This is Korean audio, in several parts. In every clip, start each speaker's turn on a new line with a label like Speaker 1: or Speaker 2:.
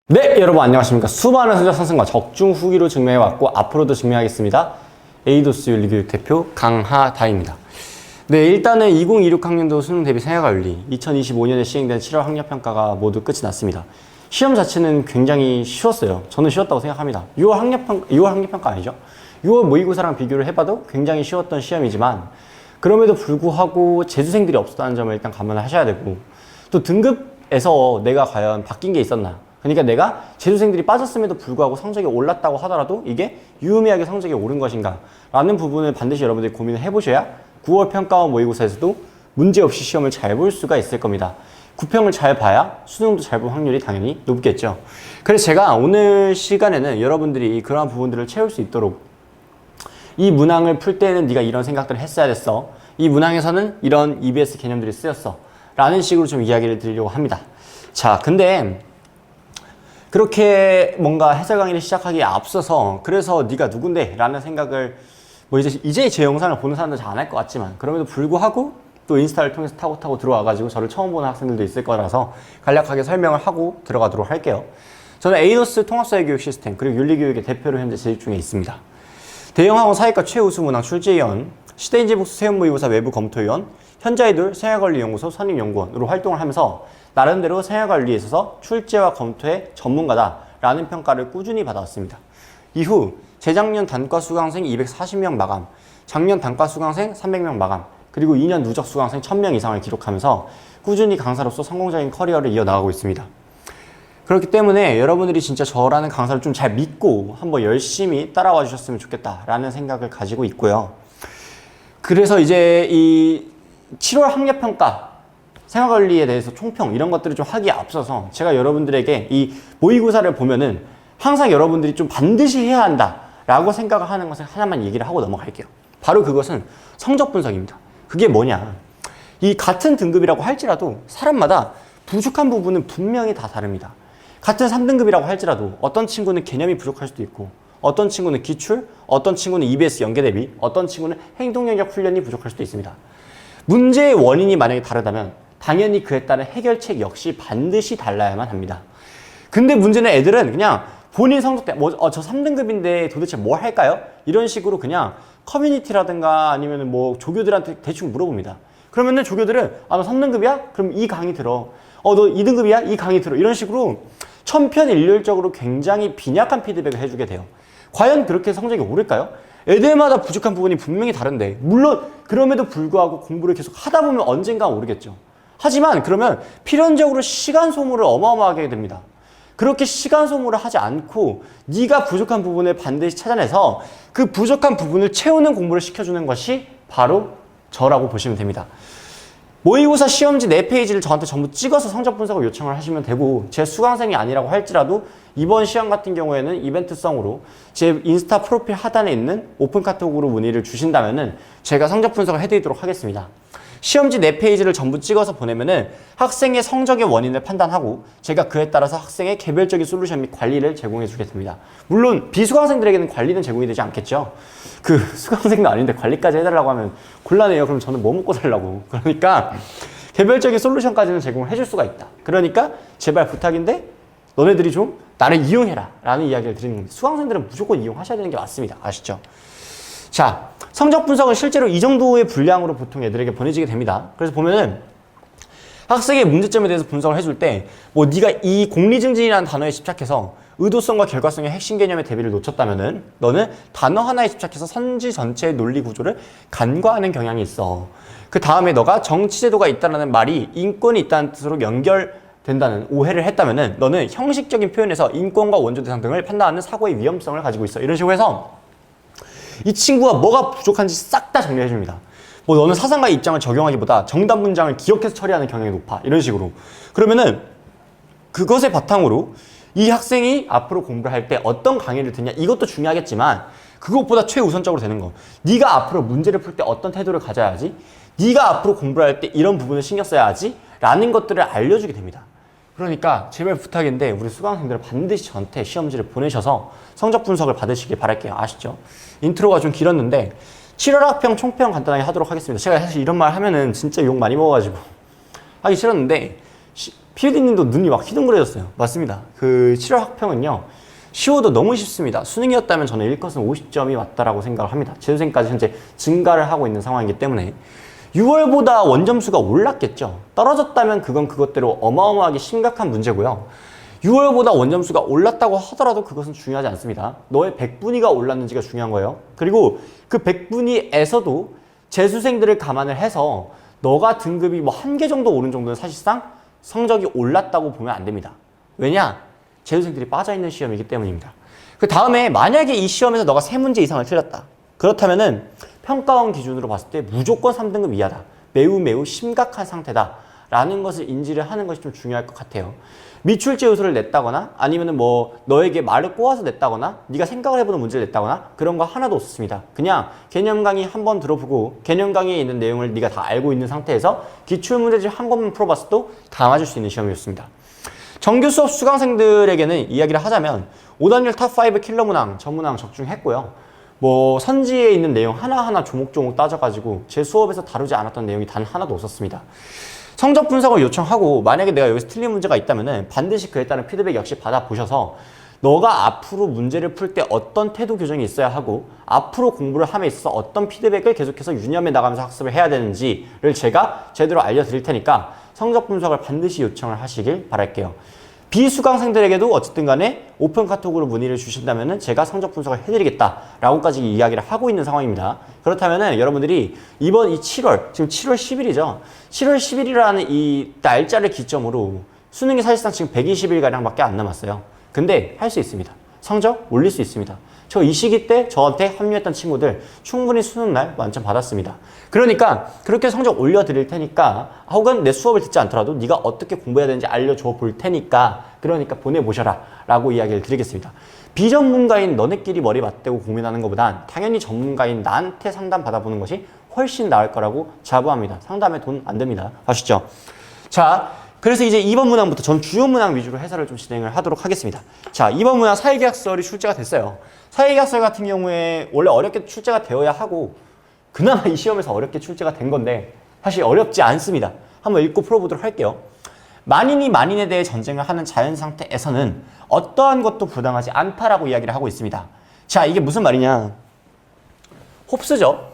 Speaker 1: 네, 여러분 안녕하십니까. 수많은 성적 상승과 적중 후기로 증명해왔고 앞으로도 증명하겠습니다. 에이도스 윤리교육 대표 강하다입니다. 네, 일단은 2026 학년도 수능 대비 생활관리 2025년에 시행된 7월 학력평가가 모두 끝이 났습니다. 시험 자체는 굉장히 쉬웠어요. 저는 쉬웠다고 생각합니다. 6월 학력평가 아니죠? 6월 모의고사랑 비교를 해봐도 굉장히 쉬웠던 시험이지만 그럼에도 불구하고 재수생들이 없었다는 점을 일단 감안을 하셔야 되고, 또 등급에서 내가 과연 바뀐 게 있었나, 그러니까 내가 재수생들이 빠졌음에도 불구하고 성적이 올랐다고 하더라도 이게 유의미하게 성적이 오른 것인가 라는 부분을 반드시 여러분들이 고민을 해보셔야 9월 평가원 모의고사에서도 문제없이 시험을 잘 볼 수가 있을 겁니다. 구평을 잘 봐야 수능도 잘 볼 확률이 당연히 높겠죠. 그래서 제가 오늘 시간에는 여러분들이 그러한 부분들을 채울 수 있도록, 이 문항을 풀 때는 네가 이런 생각들을 했어야 됐어, 이 문항에서는 이런 EBS 개념들이 쓰였어 라는 식으로 좀 이야기를 드리려고 합니다. 자, 근데 그렇게 뭔가 해설 강의를 시작하기에 앞서서, 그래서 네가 누군데? 라는 생각을 이제 제 영상을 보는 사람들은 잘 안 할 것 같지만, 그럼에도 불구하고 또 인스타를 통해서 타고 들어와가지고 저를 처음 보는 학생들도 있을 거라서 간략하게 설명을 하고 들어가도록 할게요. 저는 에이도스 통합사회교육 시스템 그리고 윤리교육의 대표로 현재 재직 중에 있습니다. 대형학원 사회과 최우수 문항 출제위원, 시대인지복수 세운모의고사 외부 검토위원, 현자이돌 생활관리연구소 선임연구원으로 활동을 하면서 나름대로 생활관리에 있어서 출제와 검토의 전문가다라는 평가를 꾸준히 받아왔습니다. 이후 재작년 단과 수강생 240명 마감, 작년 단과 수강생 300명 마감, 그리고 2년 누적 수강생 1000명 이상을 기록하면서 꾸준히 강사로서 성공적인 커리어를 이어나가고 있습니다. 그렇기 때문에 여러분들이 진짜 저라는 강사를 좀 잘 믿고 한번 열심히 따라와 주셨으면 좋겠다라는 생각을 가지고 있고요. 그래서 이제 이 7월 학력평가, 생활관리에 대해서 총평 이런 것들을 좀 하기에 앞서서 제가 여러분들에게 이 모의고사를 보면은 항상 여러분들이 좀 반드시 해야 한다 라고 생각을 하는 것을 하나만 얘기를 하고 넘어갈게요. 바로 그것은 성적 분석입니다. 그게 뭐냐, 이 같은 등급이라고 할지라도 사람마다 부족한 부분은 분명히 다 다릅니다. 같은 3등급이라고 할지라도 어떤 친구는 개념이 부족할 수도 있고, 어떤 친구는 기출, 어떤 친구는 EBS 연계 대비, 어떤 친구는 행동영역 훈련이 부족할 수도 있습니다. 문제의 원인이 만약에 다르다면 당연히 그에 따른 해결책 역시 반드시 달라야만 합니다. 근데 문제는 애들은 그냥 본인 성적 때 저 3등급인데 도대체 뭐 할까요? 이런 식으로 그냥 커뮤니티라든가 아니면 뭐 조교들한테 대충 물어봅니다. 그러면은 조교들은 너 3등급이야? 그럼 이 강의 들어. 너 2등급이야? 이 강의 들어. 이런 식으로 천편일률적으로 굉장히 빈약한 피드백을 해주게 돼요. 과연 그렇게 성적이 오를까요? 애들마다 부족한 부분이 분명히 다른데, 물론 그럼에도 불구하고 공부를 계속 하다 보면 언젠가 오르겠죠. 하지만 그러면 필연적으로 시간 소모를 어마어마하게 됩니다. 그렇게 시간 소모를 하지 않고 네가 부족한 부분을 반드시 찾아내서 그 부족한 부분을 채우는 공부를 시켜주는 것이 바로 저라고 보시면 됩니다. 모의고사 시험지 4페이지를 저한테 전부 찍어서 성적 분석을 요청을 하시면 되고, 제 수강생이 아니라고 할지라도 이번 시험 같은 경우에는 이벤트성으로 제 인스타 프로필 하단에 있는 오픈 카톡으로 문의를 주신다면은 제가 성적 분석을 해드리도록 하겠습니다. 시험지 4페이지를 전부 찍어서 보내면은 학생의 성적의 원인을 판단하고 제가 그에 따라서 학생의 개별적인 솔루션 및 관리를 제공해 주겠습니다. 물론 비수강생들에게는 관리는 제공이 되지 않겠죠. 그 수강생도 아닌데 관리까지 해달라고 하면 곤란해요. 그럼 저는 뭐 먹고 살라고. 그러니까 개별적인 솔루션까지는 제공을 해줄 수가 있다. 그러니까 제발 부탁인데 너네들이 좀 나를 이용해라 라는 이야기를 드리는 겁니다. 수강생들은 무조건 이용하셔야 되는 게 맞습니다. 아시죠? 자, 성적 분석은 실제로 이 정도의 분량으로 보통 애들에게 보내지게 됩니다. 그래서 보면은 학생의 문제점에 대해서 분석을 해줄 때 네가 이 공리증진이라는 단어에 집착해서 의도성과 결과성의 핵심 개념의 대비를 놓쳤다면은 너는 단어 하나에 집착해서 선지 전체의 논리 구조를 간과하는 경향이 있어. 그 다음에 너가 정치제도가 있다는 말이 인권이 있다는 뜻으로 연결된다는 오해를 했다면은 너는 형식적인 표현에서 인권과 원조 대상 등을 판단하는 사고의 위험성을 가지고 있어. 이런 식으로 해서 이 친구가 뭐가 부족한지 싹 다 정리해 줍니다. 너는 사상가의 입장을 적용하기보다 정답 문장을 기억해서 처리하는 경향이 높아. 이런 식으로. 그러면은 그것의 바탕으로 이 학생이 앞으로 공부를 할 때 어떤 강의를 듣냐, 이것도 중요하겠지만 그것보다 최우선적으로 되는 거, 네가 앞으로 문제를 풀 때 어떤 태도를 가져야지, 네가 앞으로 공부를 할 때 이런 부분을 신경 써야 하지 라는 것들을 알려주게 됩니다. 그러니까 제발 부탁인데 우리 수강생들은 반드시 저한테 시험지를 보내셔서 성적 분석을 받으시길 바랄게요. 아시죠? 인트로가 좀 길었는데 7월 학평 총평 간단하게 하도록 하겠습니다. 제가 사실 이런 말 하면은 진짜 욕 많이 먹어가지고 하기 싫었는데 PD님도 눈이 막 휘둥그레졌어요. 맞습니다. 그 7월 학평은요. 쉬워도 너무 쉽습니다. 수능이었다면 저는 1컷은 50점이 맞다라고 생각을 합니다. 재수생까지 현재 증가를 하고 있는 상황이기 때문에 6월보다 원점수가 올랐겠죠. 떨어졌다면 그건 그것대로 어마어마하게 심각한 문제고요. 6월보다 원점수가 올랐다고 하더라도 그것은 중요하지 않습니다. 너의 100분위가 올랐는지가 중요한 거예요. 그리고 그 100분위에서도 재수생들을 감안을 해서 너가 등급이 뭐 한 개 정도 오른 정도는 사실상 성적이 올랐다고 보면 안 됩니다. 왜냐? 재수생들이 빠져있는 시험이기 때문입니다. 그 다음에 만약에 이 시험에서 너가 3문제 이상을 틀렸다. 그렇다면은 평가원 기준으로 봤을 때 무조건 3등급 이하다. 매우 매우 심각한 상태다. 라는 것을 인지를 하는 것이 좀 중요할 것 같아요. 미출제 요소를 냈다거나 아니면은 뭐 너에게 말을 꼬아서 냈다거나 네가 생각을 해보는 문제를 냈다거나 그런 거 하나도 없었습니다. 그냥 개념 강의 한 번 들어보고 개념 강의에 있는 내용을 네가 다 알고 있는 상태에서 기출문제집 한 권만 풀어봤어도 다 맞을 수 있는 시험이었습니다. 정규 수업 수강생들에게는 이야기를 하자면 5단율 탑5 킬러 문항, 전문항 적중했고요. 뭐 선지에 있는 내용 하나하나 조목조목 따져가지고 제 수업에서 다루지 않았던 내용이 단 하나도 없었습니다. 성적 분석을 요청하고 만약에 내가 여기서 틀린 문제가 있다면 반드시 그에 따른 피드백 역시 받아보셔서 너가 앞으로 문제를 풀 때 어떤 태도 교정이 있어야 하고 앞으로 공부를 함에 있어서 어떤 피드백을 계속해서 유념해 나가면서 학습을 해야 되는지를 제가 제대로 알려드릴 테니까 성적 분석을 반드시 요청을 하시길 바랄게요. 비수강생들에게도 어쨌든 간에 오픈 카톡으로 문의를 주신다면 제가 성적 분석을 해드리겠다라고까지 이야기를 하고 있는 상황입니다. 그렇다면 여러분들이 이번 이 7월, 지금 7월 10일이죠. 7월 10일이라는 이 날짜를 기점으로 수능이 사실상 지금 120일가량밖에 안 남았어요. 근데 할 수 있습니다. 성적 올릴 수 있습니다. 저 이 시기 때 저한테 합류했던 친구들 충분히 수능날 만점 받았습니다. 그러니까 그렇게 성적 올려드릴 테니까 혹은 내 수업을 듣지 않더라도 네가 어떻게 공부해야 되는지 알려줘 볼 테니까 그러니까 보내보셔라 라고 이야기를 드리겠습니다. 비전문가인 너네끼리 머리 맞대고 고민하는 것보단 당연히 전문가인 나한테 상담 받아보는 것이 훨씬 나을 거라고 자부합니다. 상담에 돈 안 듭니다. 아시죠? 자, 그래서 이제 2번 문항부터 전 주요 문항 위주로 해설을 좀 진행을 하도록 하겠습니다. 자, 2번 문항 사회계약설이 출제가 됐어요. 사회계약설 같은 경우에 원래 어렵게 출제가 되어야 하고 그나마 이 시험에서 어렵게 출제가 된 건데 사실 어렵지 않습니다. 한번 읽고 풀어보도록 할게요. 만인이 만인에 대해 전쟁을 하는 자연 상태에서는 어떠한 것도 부당하지 않다라고 이야기를 하고 있습니다. 자, 이게 무슨 말이냐? 홉스죠.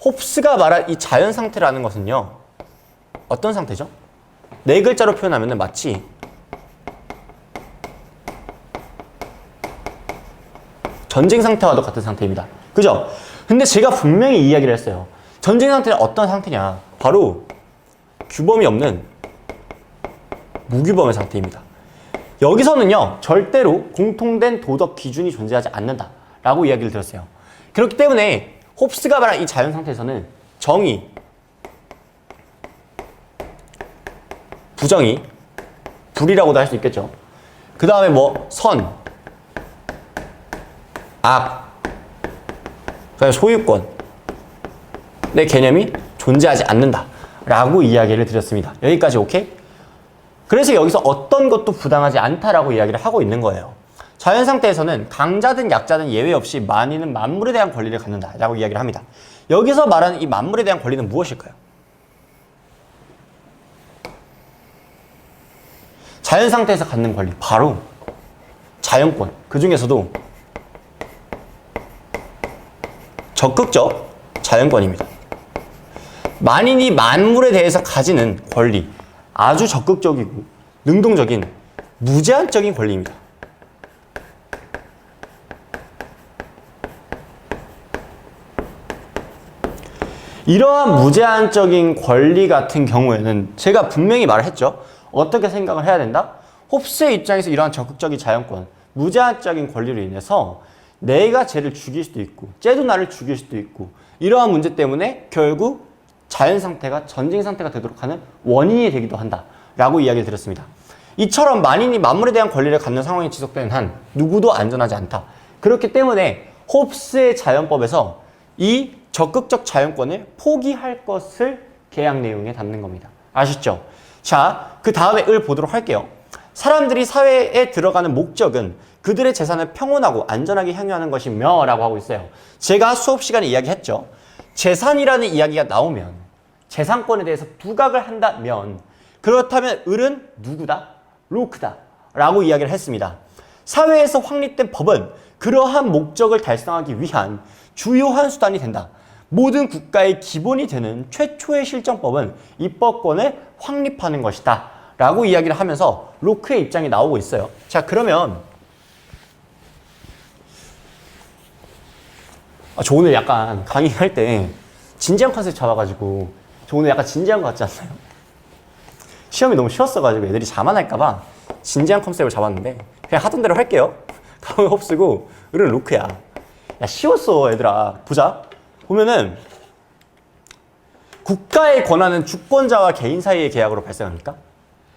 Speaker 1: 홉스가 말한 이 자연 상태라는 것은요. 어떤 상태죠? 네 글자로 표현하면 마치 전쟁 상태와도 같은 상태입니다. 그죠? 근데 제가 분명히 이야기를 했어요. 전쟁 상태는 어떤 상태냐? 바로 규범이 없는 무규범의 상태입니다. 여기서는요, 절대로 공통된 도덕 기준이 존재하지 않는다라고 이야기를 드렸어요. 그렇기 때문에 홉스가 말한 이 자연 상태에서는 정의, 부정의, 불이라고도 할 수 있겠죠. 그 다음에 뭐 선, 악, 그다음에 소유권 내 개념이 존재하지 않는다라고 이야기를 드렸습니다. 여기까지 오케이? 그래서 여기서 어떤 것도 부당하지 않다라고 이야기를 하고 있는 거예요. 자연 상태에서는 강자든 약자든 예외 없이 만인은 만물에 대한 권리를 갖는다라고 이야기를 합니다. 여기서 말하는 이 만물에 대한 권리는 무엇일까요? 자연 상태에서 갖는 권리, 바로 자연권. 그 중에서도 적극적 자연권입니다. 만인이 만물에 대해서 가지는 권리, 아주 적극적이고 능동적인 무제한적인 권리입니다. 이러한 무제한적인 권리 같은 경우에는 제가 분명히 말을 했죠. 어떻게 생각을 해야 된다? 홉스의 입장에서 이러한 적극적인 자연권, 무제한적인 권리로 인해서 내가 쟤를 죽일 수도 있고 쟤도 나를 죽일 수도 있고 이러한 문제 때문에 결국 자연 상태가 전쟁 상태가 되도록 하는 원인이 되기도 한다라고 이야기를 드렸습니다. 이처럼 만인이 만물에 대한 권리를 갖는 상황이 지속되는 한 누구도 안전하지 않다. 그렇기 때문에 홉스의 자연법에서 이 적극적 자연권을 포기할 것을 계약 내용에 담는 겁니다. 아시죠? 자, 그 다음에 을 보도록 할게요. 사람들이 사회에 들어가는 목적은 그들의 재산을 평온하고 안전하게 향유하는 것이며 라고 하고 있어요. 제가 수업 시간에 이야기했죠. 재산이라는 이야기가 나오면 재산권에 대해서 부각을 한다면 그렇다면 을은 누구다? 로크다. 라고 이야기를 했습니다. 사회에서 확립된 법은 그러한 목적을 달성하기 위한 주요한 수단이 된다. 모든 국가의 기본이 되는 최초의 실정법은 입법권을 확립하는 것이다. 라고 이야기를 하면서 로크의 입장이 나오고 있어요. 자, 그러면 저 오늘 약간 강의할 때 진지한 컨셉 잡아가지고 저 오늘 약간 진지한 것 같지 않나요? 시험이 너무 쉬웠어가지고 애들이 자만할까봐 진지한 컨셉을 잡았는데 그냥 하던 대로 할게요. 가면 홉스고 을은 로크야. 야, 쉬웠어 얘들아. 보자. 보면은 국가의 권한은 주권자와 개인 사이의 계약으로 발생합니까?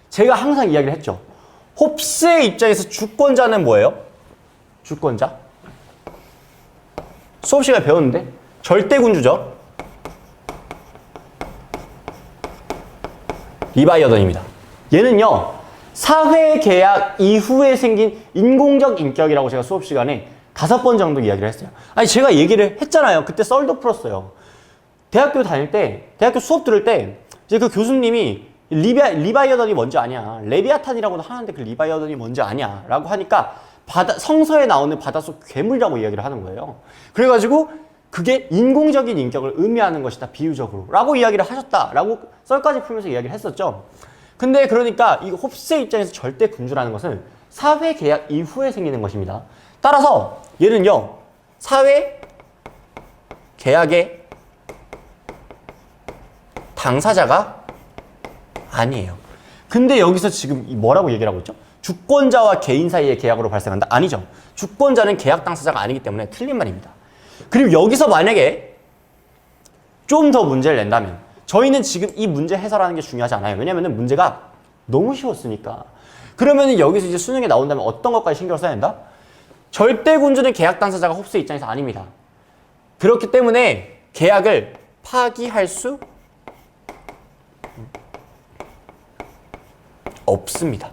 Speaker 1: 제가 항상 이야기를 했죠. 홉스의 입장에서 주권자는 뭐예요? 주권자? 수업 시간에 배웠는데 절대군주죠. 리바이어던입니다. 얘는요. 사회계약 이후에 생긴 인공적 인격이라고 제가 수업 시간에 5번 정도 이야기를 했어요. 아니 제가 얘기를 했잖아요. 그때 썰도 풀었어요. 대학교 다닐 때, 대학교 수업 들을 때 이제 그 교수님이 리바이어던이 뭔지 아냐. 레비아탄이라고도 하는데 그 리바이어던이 뭔지 아냐. 라고 하니까 성서에 나오는 바닷속 괴물이라고 이야기를 하는 거예요. 그래가지고 그게 인공적인 인격을 의미하는 것이다. 비유적으로. 라고 이야기를 하셨다라고 썰까지 풀면서 이야기를 했었죠. 근데 그러니까 이 홉스의 입장에서 절대 군주라는 것은 사회 계약 이후에 생기는 것입니다. 따라서 얘는요. 사회 계약의 당사자가 아니에요. 근데 여기서 지금 뭐라고 얘기를 하고 있죠? 주권자와 개인 사이의 계약으로 발생한다? 아니죠. 주권자는 계약 당사자가 아니기 때문에 틀린 말입니다. 그리고 여기서 만약에 좀 더 문제를 낸다면 저희는 지금 이 문제 해설하는 게 중요하지 않아요. 왜냐하면 문제가 너무 쉬웠으니까. 그러면 여기서 이제 수능에 나온다면 어떤 것까지 신경을 써야 된다? 절대군주는 계약 당사자가 홉스의 입장에서 아닙니다. 그렇기 때문에 계약을 파기할 수 없습니다.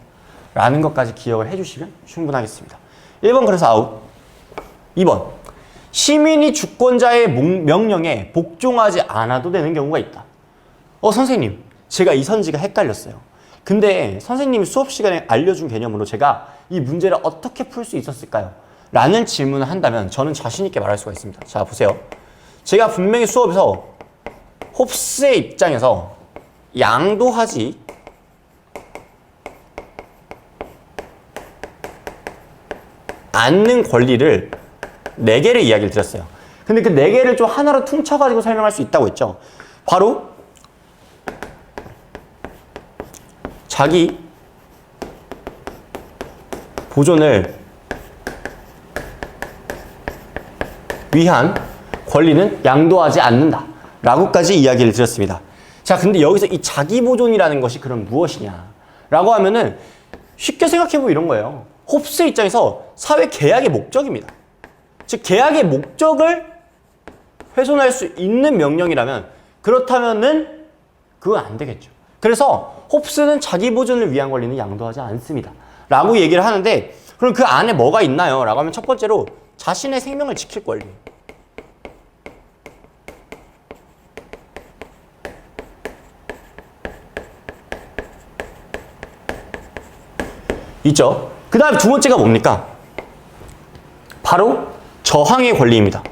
Speaker 1: 라는 것까지 기억을 해주시면 충분하겠습니다. 1번 그래서 아웃. 2번 시민이 주권자의 명령에 복종하지 않아도 되는 경우가 있다. 선생님 제가 이 선지가 헷갈렸어요. 근데 선생님이 수업 시간에 알려준 개념으로 제가 이 문제를 어떻게 풀 수 있었을까요? 라는 질문을 한다면 저는 자신 있게 말할 수가 있습니다. 자 보세요. 제가 분명히 수업에서 홉스의 입장에서 양도하지 않는 권리를 4개를 이야기를 드렸어요. 근데 그 4개를 좀 하나로 퉁쳐가지고 설명할 수 있다고 했죠. 바로 자기 보존을 위한 권리는 양도하지 않는다 라고까지 이야기를 드렸습니다. 자, 근데 여기서 이 자기 보존이라는 것이 그럼 무엇이냐 라고 하면은 쉽게 생각해보면 이런 거예요. 홉스 입장에서 사회 계약의 목적입니다. 즉 계약의 목적을 훼손할 수 있는 명령이라면 그렇다면은 그건 안 되겠죠. 그래서 홉스는 자기 보존을 위한 권리는 양도하지 않습니다. 라고 얘기를 하는데 그럼 그 안에 뭐가 있나요? 라고 하면 첫 번째로 자신의 생명을 지킬 권리. 있죠. 그 다음 두 번째가 뭡니까? 바로 저항의 권리입니다.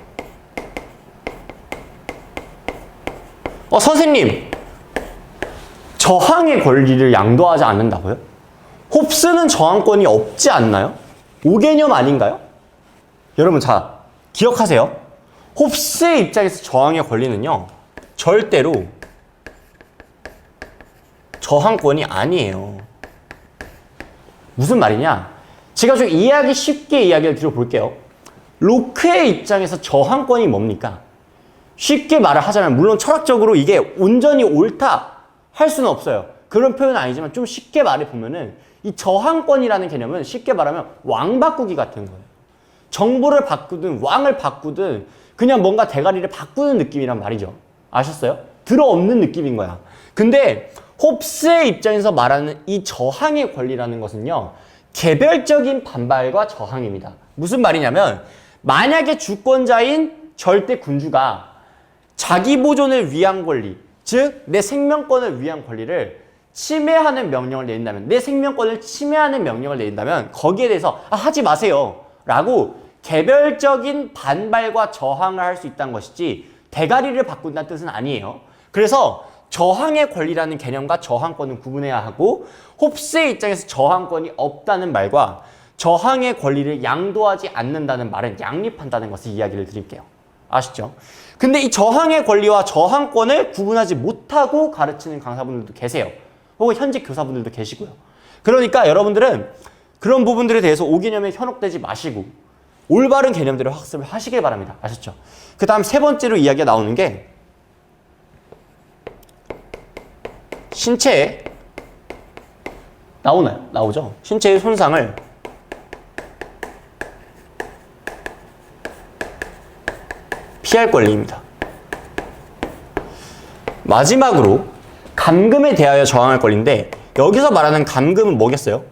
Speaker 1: 선생님, 저항의 권리를 양도하지 않는다고요? 홉스는 저항권이 없지 않나요? 오개념 아닌가요? 여러분 자, 기억하세요. 홉스의 입장에서 저항의 권리는요. 절대로 저항권이 아니에요. 무슨 말이냐? 제가 좀 쉽게 이야기를 드려볼게요. 로크의 입장에서 저항권이 뭡니까? 쉽게 말을 하자면 물론 철학적으로 이게 온전히 옳다 할 수는 없어요. 그런 표현은 아니지만 좀 쉽게 말해보면은 이 저항권이라는 개념은 쉽게 말하면 왕 바꾸기 같은 거예요. 정부를 바꾸든 왕을 바꾸든 그냥 뭔가 대가리를 바꾸는 느낌이란 말이죠. 아셨어요? 들어없는 느낌인 거야. 근데 홉스의 입장에서 말하는 이 저항의 권리라는 것은요. 개별적인 반발과 저항입니다. 무슨 말이냐면 만약에 주권자인 절대 군주가 자기 보존을 위한 권리, 즉 내 생명권을 위한 권리를 침해하는 명령을 내린다면, 내 생명권을 침해하는 명령을 내린다면 거기에 대해서 하지 마세요 라고 개별적인 반발과 저항을 할 수 있다는 것이지 대가리를 바꾼다는 뜻은 아니에요. 그래서 저항의 권리라는 개념과 저항권은 구분해야 하고, 홉스의 입장에서 저항권이 없다는 말과 저항의 권리를 양도하지 않는다는 말은 양립한다는 것을 이야기를 드릴게요. 아시죠? 근데 이 저항의 권리와 저항권을 구분하지 못하고 가르치는 강사분들도 계세요. 혹은 현직 교사분들도 계시고요. 그러니까 여러분들은 그런 부분들에 대해서 오개념에 현혹되지 마시고 올바른 개념들을 학습을 하시길 바랍니다. 아셨죠? 그 다음 세 번째로 이야기가 나오는 게 신체에 나오나요? 나오죠? 신체의 손상을 피할 권리입니다. 마지막으로 감금에 대하여 저항할 권리인데, 여기서 말하는 감금은 뭐겠어요?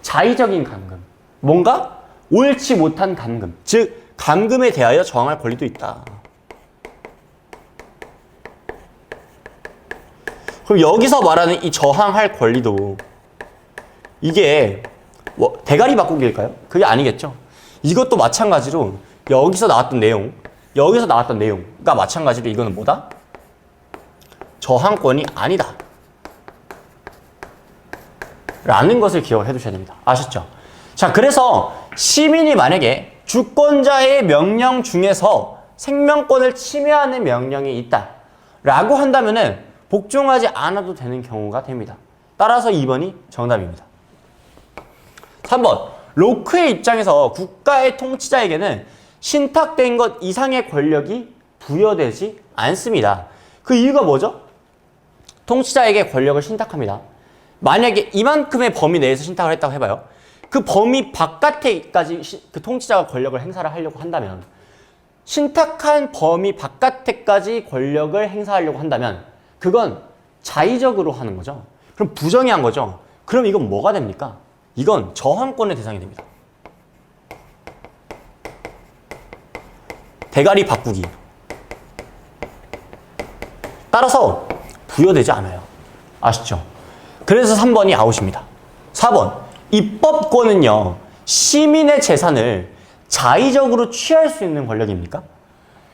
Speaker 1: 자의적인 감금. 뭔가 옳지 못한 감금. 즉 감금에 대하여 저항할 권리도 있다. 그럼 여기서 말하는 이 저항할 권리도 이게 뭐 대가리 바꾸기일까요? 그게 아니겠죠. 이것도 마찬가지로 여기서 나왔던 내용, 여기서 나왔던 내용과 마찬가지로 이거는 뭐다? 저항권이 아니다 라는 것을 기억을 해두셔야 됩니다. 아셨죠? 자, 그래서 시민이 만약에 주권자의 명령 중에서 생명권을 침해하는 명령이 있다 라고 한다면은 복종하지 않아도 되는 경우가 됩니다. 따라서 2번이 정답입니다. 3번, 로크의 입장에서 국가의 통치자에게는 신탁된 것 이상의 권력이 부여되지 않습니다. 그 이유가 뭐죠? 통치자에게 권력을 신탁합니다. 만약에 이만큼의 범위 내에서 신탁을 했다고 해봐요. 그 범위 바깥에까지 그 통치자가 권력을 행사를 하려고 한다면, 신탁한 범위 바깥에까지 권력을 행사하려고 한다면 그건 자의적으로 하는 거죠. 그럼 부정의한 거죠. 그럼 이건 뭐가 됩니까? 이건 저항권의 대상이 됩니다. 대가리 바꾸기. 따라서 부여되지 않아요. 아시죠? 그래서 3번이 아웃입니다. 4번, 입법권은요, 시민의 재산을 자의적으로 취할 수 있는 권력입니까?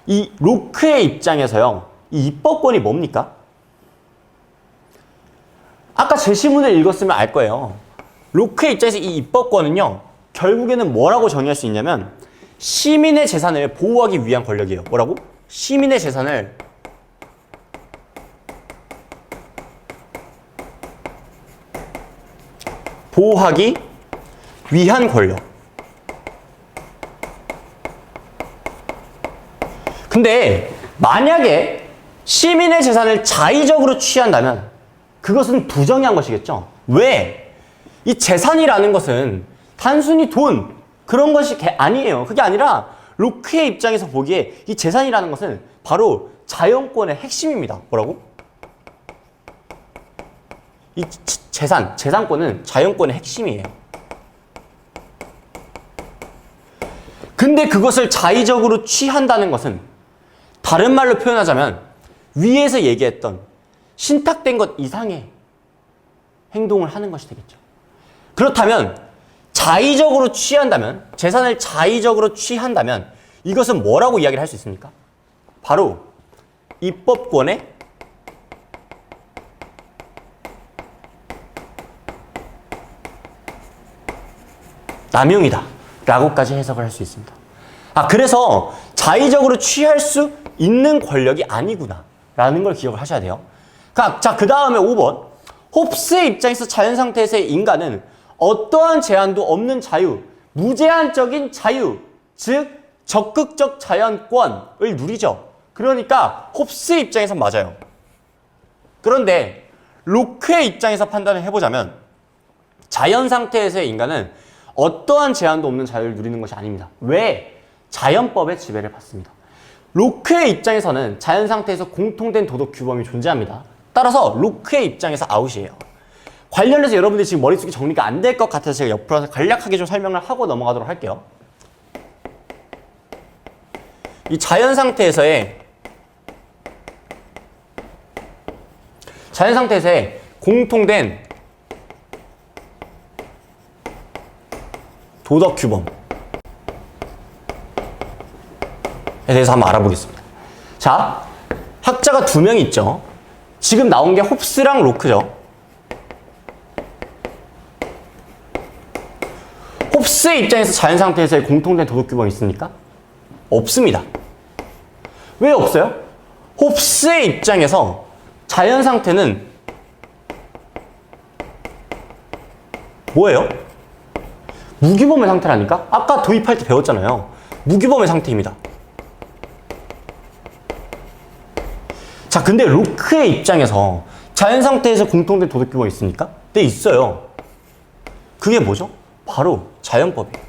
Speaker 1: 이 로크의 입장에서요, 이 입법권이 뭡니까? 아까 제시문을 읽었으면 알 거예요. 로크의 입장에서 이 입법권은요, 결국에는 뭐라고 정의할 수 있냐면 시민의 재산을 보호하기 위한 권력이에요. 뭐라고? 시민의 재산을 보호하기 위한 권력. 근데 만약에 시민의 재산을 자의적으로 취한다면 그것은 부정의한 것이겠죠. 왜? 이 재산이라는 것은 단순히 돈, 그런 것이 아니에요. 그게 아니라 로크의 입장에서 보기에 이 재산이라는 것은 바로 자연권의 핵심입니다. 뭐라고? 이 재산권은 자연권의 핵심이에요. 근데 그것을 자의적으로 취한다는 것은 다른 말로 표현하자면 위에서 얘기했던 신탁된 것 이상의 행동을 하는 것이 되겠죠. 그렇다면 자의적으로 취한다면, 재산을 자의적으로 취한다면 이것은 뭐라고 이야기를 할 수 있습니까? 바로 입법권의 남용이다 라고까지 해석을 할 수 있습니다. 그래서 자의적으로 취할 수 있는 권력이 아니구나 라는 걸 기억을 하셔야 돼요. 자, 그 다음에 5번, 홉스의 입장에서 자연상태에서의 인간은 어떠한 제한도 없는 자유, 무제한적인 자유, 즉 적극적 자연권을 누리죠. 그러니까 홉스의 입장에서 맞아요. 그런데 로크의 입장에서 판단을 해보자면 자연상태에서의 인간은 어떠한 제한도 없는 자유를 누리는 것이 아닙니다. 왜? 자연법의 지배를 받습니다. 로크의 입장에서는 자연상태에서 공통된 도덕 규범이 존재합니다. 따라서 로크의 입장에서 아웃이에요. 관련해서 여러분들이 지금 머릿속에 정리가 안 될 것 같아서 제가 옆으로 와서 간략하게 좀 설명을 하고 넘어가도록 할게요. 이 자연상태에서의 공통된 도덕 규범에 대해서 한번 알아보겠습니다. 자, 학자가 2명 있죠. 지금 나온 게 홉스랑 로크죠. 홉스의 입장에서 자연 상태에서의 공통된 도덕 규범이 있습니까? 없습니다. 왜 없어요? 홉스의 입장에서 자연 상태는 뭐예요? 무규범의 상태라니까? 아까 도입할 때 배웠잖아요. 무규범의 상태입니다. 자, 근데 로크의 입장에서 자연 상태에서 공통된 도덕 규범이 있습니까? 네, 있어요. 그게 뭐죠? 바로 자연법이에요.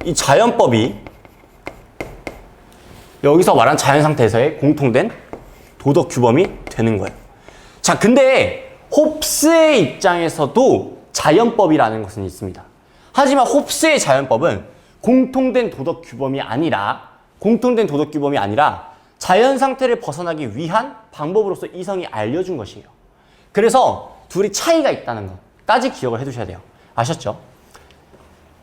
Speaker 1: 이 자연법이 여기서 말한 자연 상태에서의 공통된 도덕 규범이 되는 거예요. 자, 근데 홉스의 입장에서도 자연법이라는 것은 있습니다. 하지만 홉스의 자연법은 공통된 도덕 규범이 아니라 자연 상태를 벗어나기 위한 방법으로서 이성이 알려준 것이에요. 그래서 둘이 차이가 있다는 것까지 기억을 해두셔야 돼요. 아셨죠?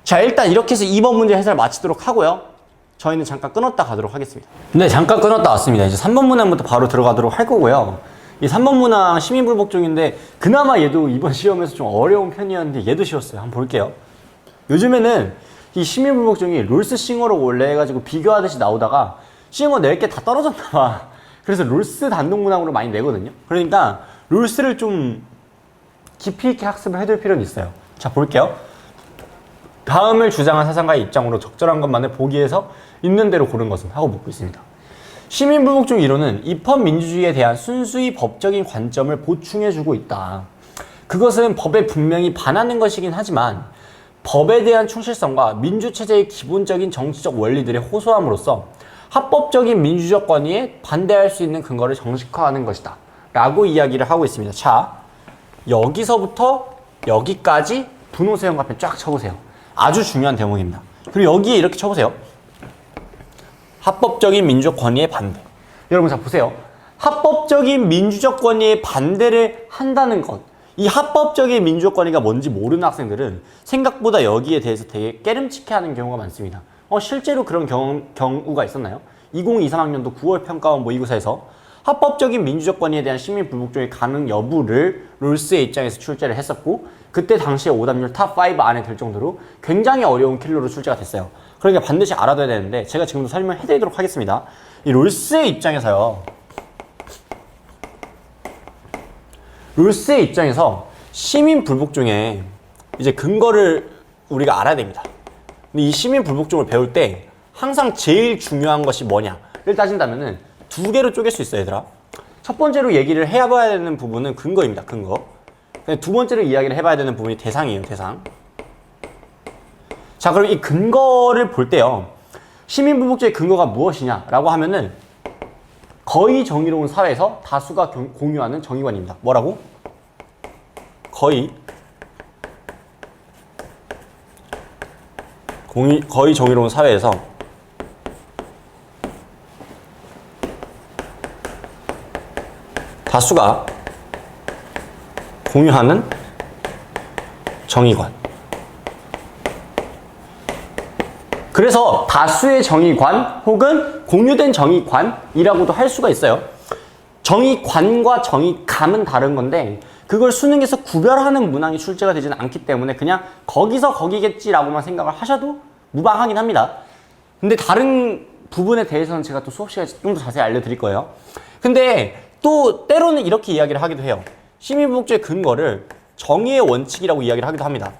Speaker 1: 자, 일단 이렇게 해서 2번 문제 해설 마치도록 하고요. 저희는 잠깐 끊었다 가도록 하겠습니다. 네, 잠깐 끊었다 왔습니다. 이제 3번 문항부터 바로 들어가도록 할 거고요. 이 3번 문항 시민불복종인데 그나마 얘도 이번 시험에서 좀 어려운 편이었는데 얘도 쉬웠어요. 한번 볼게요. 요즘에는 이 시민불복종이 롤스 싱어로 원래 해가지고 비교하듯이 나오다가 싱어 낼 게 다 떨어졌나 봐. 그래서 롤스 단독 문항으로 많이 내거든요. 그러니까 롤스를 좀 깊이 있게 학습을 해둘 필요는 있어요. 자, 볼게요. 다음을 주장한 사상가의 입장으로 적절한 것만을 보기에서 있는 대로 고른 것은 하고 묻고 있습니다. 시민불복종 이론은 입헌민주주의에 대한 순수히 법적인 관점을 보충해주고 있다. 그것은 법에 분명히 반하는 것이긴 하지만 법에 대한 충실성과 민주체제의 기본적인 정치적 원리들에 호소함으로써 합법적인 민주적 권위에 반대할 수 있는 근거를 정식화하는 것이다 라고 이야기를 하고 있습니다. 자, 여기서부터 여기까지 분호세 형과편 쫙 쳐보세요. 아주 중요한 대목입니다. 그리고 여기에 이렇게 쳐보세요. 합법적인 민주적 권위에 반대. 여러분 자 보세요. 합법적인 민주적 권위에 반대를 한다는 것. 이 합법적인 민주적 권위가 뭔지 모르는 학생들은 생각보다 여기에 대해서 되게 깨름칙해하는 경우가 많습니다. 실제로 그런 경우가 있었나요? 2023학년도 9월 평가원 모의고사에서 합법적인 민주적 권위에 대한 시민불복종의 가능 여부를 롤스의 입장에서 출제를 했었고 그때 당시에 오답률 탑5 안에 들 정도로 굉장히 어려운 킬러로 출제가 됐어요. 그러니까 반드시 알아둬야 되는데 제가 지금도 설명해드리도록 하겠습니다. 이 롤스의 입장에서요. 롤스의 입장에서 시민불복종의 이제 근거를 우리가 알아야 됩니다. 근데 이 시민불복종을 배울 때 항상 제일 중요한 것이 뭐냐를 따진다면은 2개로 쪼갤 수 있어요, 얘들아. 첫 번째로 얘기를 해봐야 되는 부분은 근거입니다, 근거. 두 번째로 이야기를 해봐야 되는 부분이 대상이에요, 대상. 자, 그럼 이 근거를 볼 때요. 시민불복종의 근거가 무엇이냐라고 하면은 거의 정의로운 사회에서 다수가 공유하는 정의관입니다. 뭐라고? 거의 정의로운 사회에서 다수가 공유하는 정의관. 그래서 다수의 정의관 혹은 공유된 정의관이라고도 할 수가 있어요. 정의관과 정의감은 다른 건데 그걸 수능에서 구별하는 문항이 출제가 되지는 않기 때문에 그냥 거기서 거기겠지라고만 생각을 하셔도 무방하긴 합니다. 근데 다른 부분에 대해서는 제가 또 수업 시간에 좀 더 자세히 알려드릴 거예요. 근데 또 때로는 이렇게 이야기를 하기도 해요. 시민불복종의 근거를 정의의 원칙이라고 이야기를 하기도 합니다.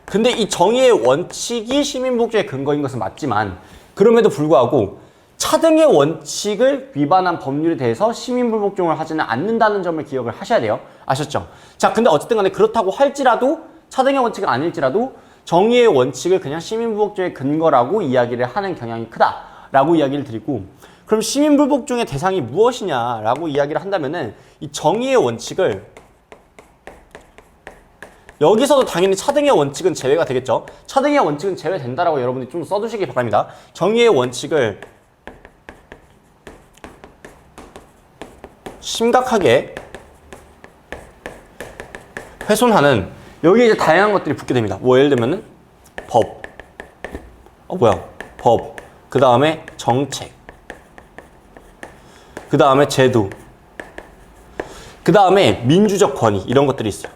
Speaker 1: 근데 이 정의의 원칙이 시민복종의 근거인 것은 맞지만 그럼에도 불구하고 차등의 원칙을 위반한 법률에 대해서 시민불복종을 하지는 않는다는 점을 기억을 하셔야 돼요. 아셨죠? 자, 근데 어쨌든 간에 그렇다고 할지라도 차등의 원칙은 아닐지라도 정의의 원칙을 그냥 시민불복종의 근거라고 이야기를 하는 경향이 크다라고 이야기를 드리고 그럼 시민불복종의 대상이 무엇이냐라고 이야기를 한다면은 이 정의의 원칙을 여기서도 당연히 차등의 원칙은 제외가 되겠죠. 차등의 원칙은 제외된다라고 여러분들이 좀 써두시기 바랍니다. 정의의 원칙을 심각하게 훼손하는 여기에 이제 다양한 것들이 붙게 됩니다. 뭐 예를 들면은 법, 법, 그 다음에 정책, 그 다음에 제도, 그 다음에 민주적 권위 이런 것들이 있어요.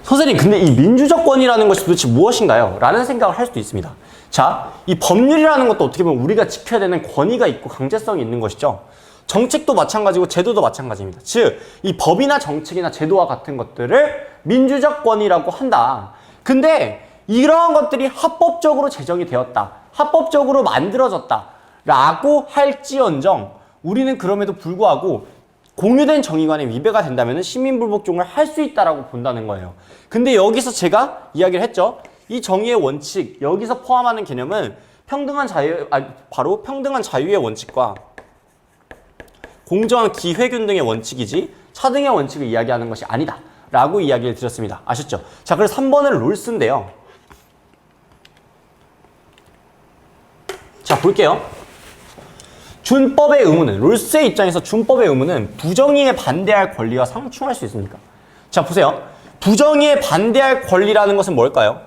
Speaker 1: 선생님 근데 이 민주적 권위라는 것이 도대체 무엇인가요? 라는 생각을 할 수도 있습니다. 자, 이 법률이라는 것도 어떻게 보면 우리가 지켜야 되는 권위가 있고 강제성이 있는 것이죠. 정책도 마찬가지고 제도도 마찬가지입니다. 즉, 이 법이나 정책이나 제도와 같은 것들을 민주적 권위라고 한다. 근데 이러한 것들이 합법적으로 제정이 되었다. 합법적으로 만들어졌다. 라고 할지언정 우리는 그럼에도 불구하고 공유된 정의관에 위배가 된다면 시민불복종을 할 수 있다라고 본다는 거예요. 근데 여기서 제가 이야기를 했죠. 이 정의의 원칙, 여기서 포함하는 개념은 바로 평등한 자유의 원칙과 공정한 기회균등의 원칙이지 차등의 원칙을 이야기하는 것이 아니다 라고 이야기를 드렸습니다. 아셨죠? 자, 그래서 3번은 롤스인데요. 자, 볼게요. 준법의 의무는, 롤스의 입장에서 준법의 의무는 부정의에 반대할 권리와 상충할 수 있습니까? 자, 보세요. 부정의에 반대할 권리라는 것은 뭘까요?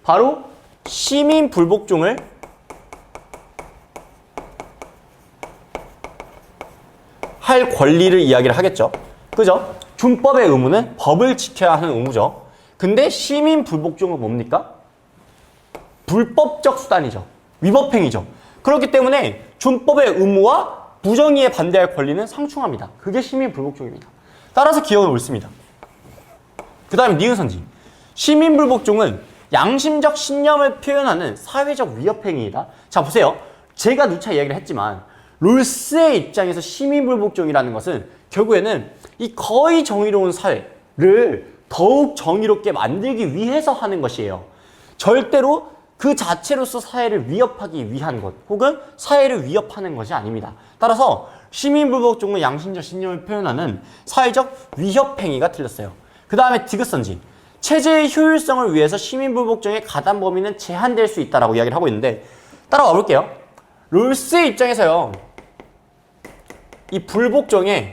Speaker 1: 바로 시민 불복종을 할 권리를 이야기를 하겠죠. 그죠? 준법의 의무는 법을 지켜야 하는 의무죠. 근데 시민 불복종은 뭡니까? 불법적 수단이죠. 위법행위죠. 그렇기 때문에 준법의 의무와 부정의에 반대할 권리는 상충합니다. 그게 시민 불복종입니다. 따라서 기억은 옳습니다. 그 다음에 니은선지. 시민 불복종은 양심적 신념을 표현하는 사회적 위협행위이다. 자, 보세요. 제가 누차 이야기를 했지만 롤스의 입장에서 시민불복종이라는 것은 결국에는 이 거의 정의로운 사회를 더욱 정의롭게 만들기 위해서 하는 것이에요. 절대로 그 자체로서 사회를 위협하기 위한 것 혹은 사회를 위협하는 것이 아닙니다. 따라서 시민불복종은 양심적 신념을 표현하는 사회적 위협행위가 틀렸어요. 그 다음에 디귿선지. 체제의 효율성을 위해서 시민불복종의 가담 범위는 제한될 수 있다라고 이야기를 하고 있는데 따라와 볼게요. 롤스의 입장에서요. 이 불복종에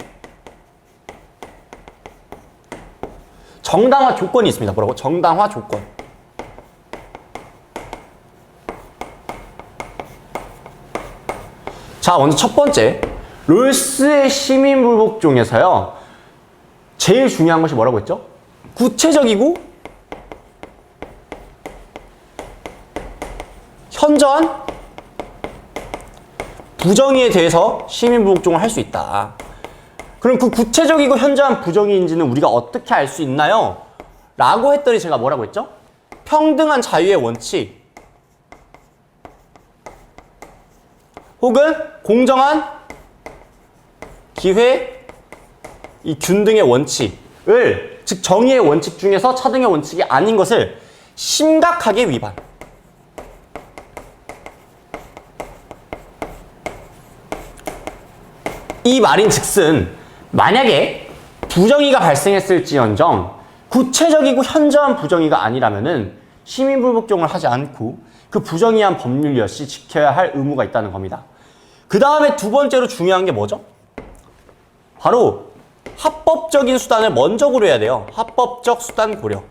Speaker 1: 정당화 조건이 있습니다. 뭐라고? 정당화 조건. 자, 먼저 첫 번째. 롤스의 시민불복종에서요. 제일 중요한 것이 뭐라고 했죠? 구체적이고 현저한 부정의에 대해서 시민불복종을 할 수 있다. 그럼 그 구체적이고 현저한 부정의인지는 우리가 어떻게 알 수 있나요? 라고 했더니 제가 뭐라고 했죠? 평등한 자유의 원칙 혹은 공정한 기회 이 균등의 원칙을 즉 정의의 원칙 중에서 차등의 원칙이 아닌 것을 심각하게 위반. 이 말인즉슨 만약에 부정의가 발생했을지언정 구체적이고 현저한 부정의가 아니라면은 시민불복종을 하지 않고 그 부정의한 법률 역시 지켜야 할 의무가 있다는 겁니다. 그 다음에 두 번째로 중요한 게 뭐죠? 바로 합법적인 수단을 먼저 고려해야 돼요. 합법적 수단 고려.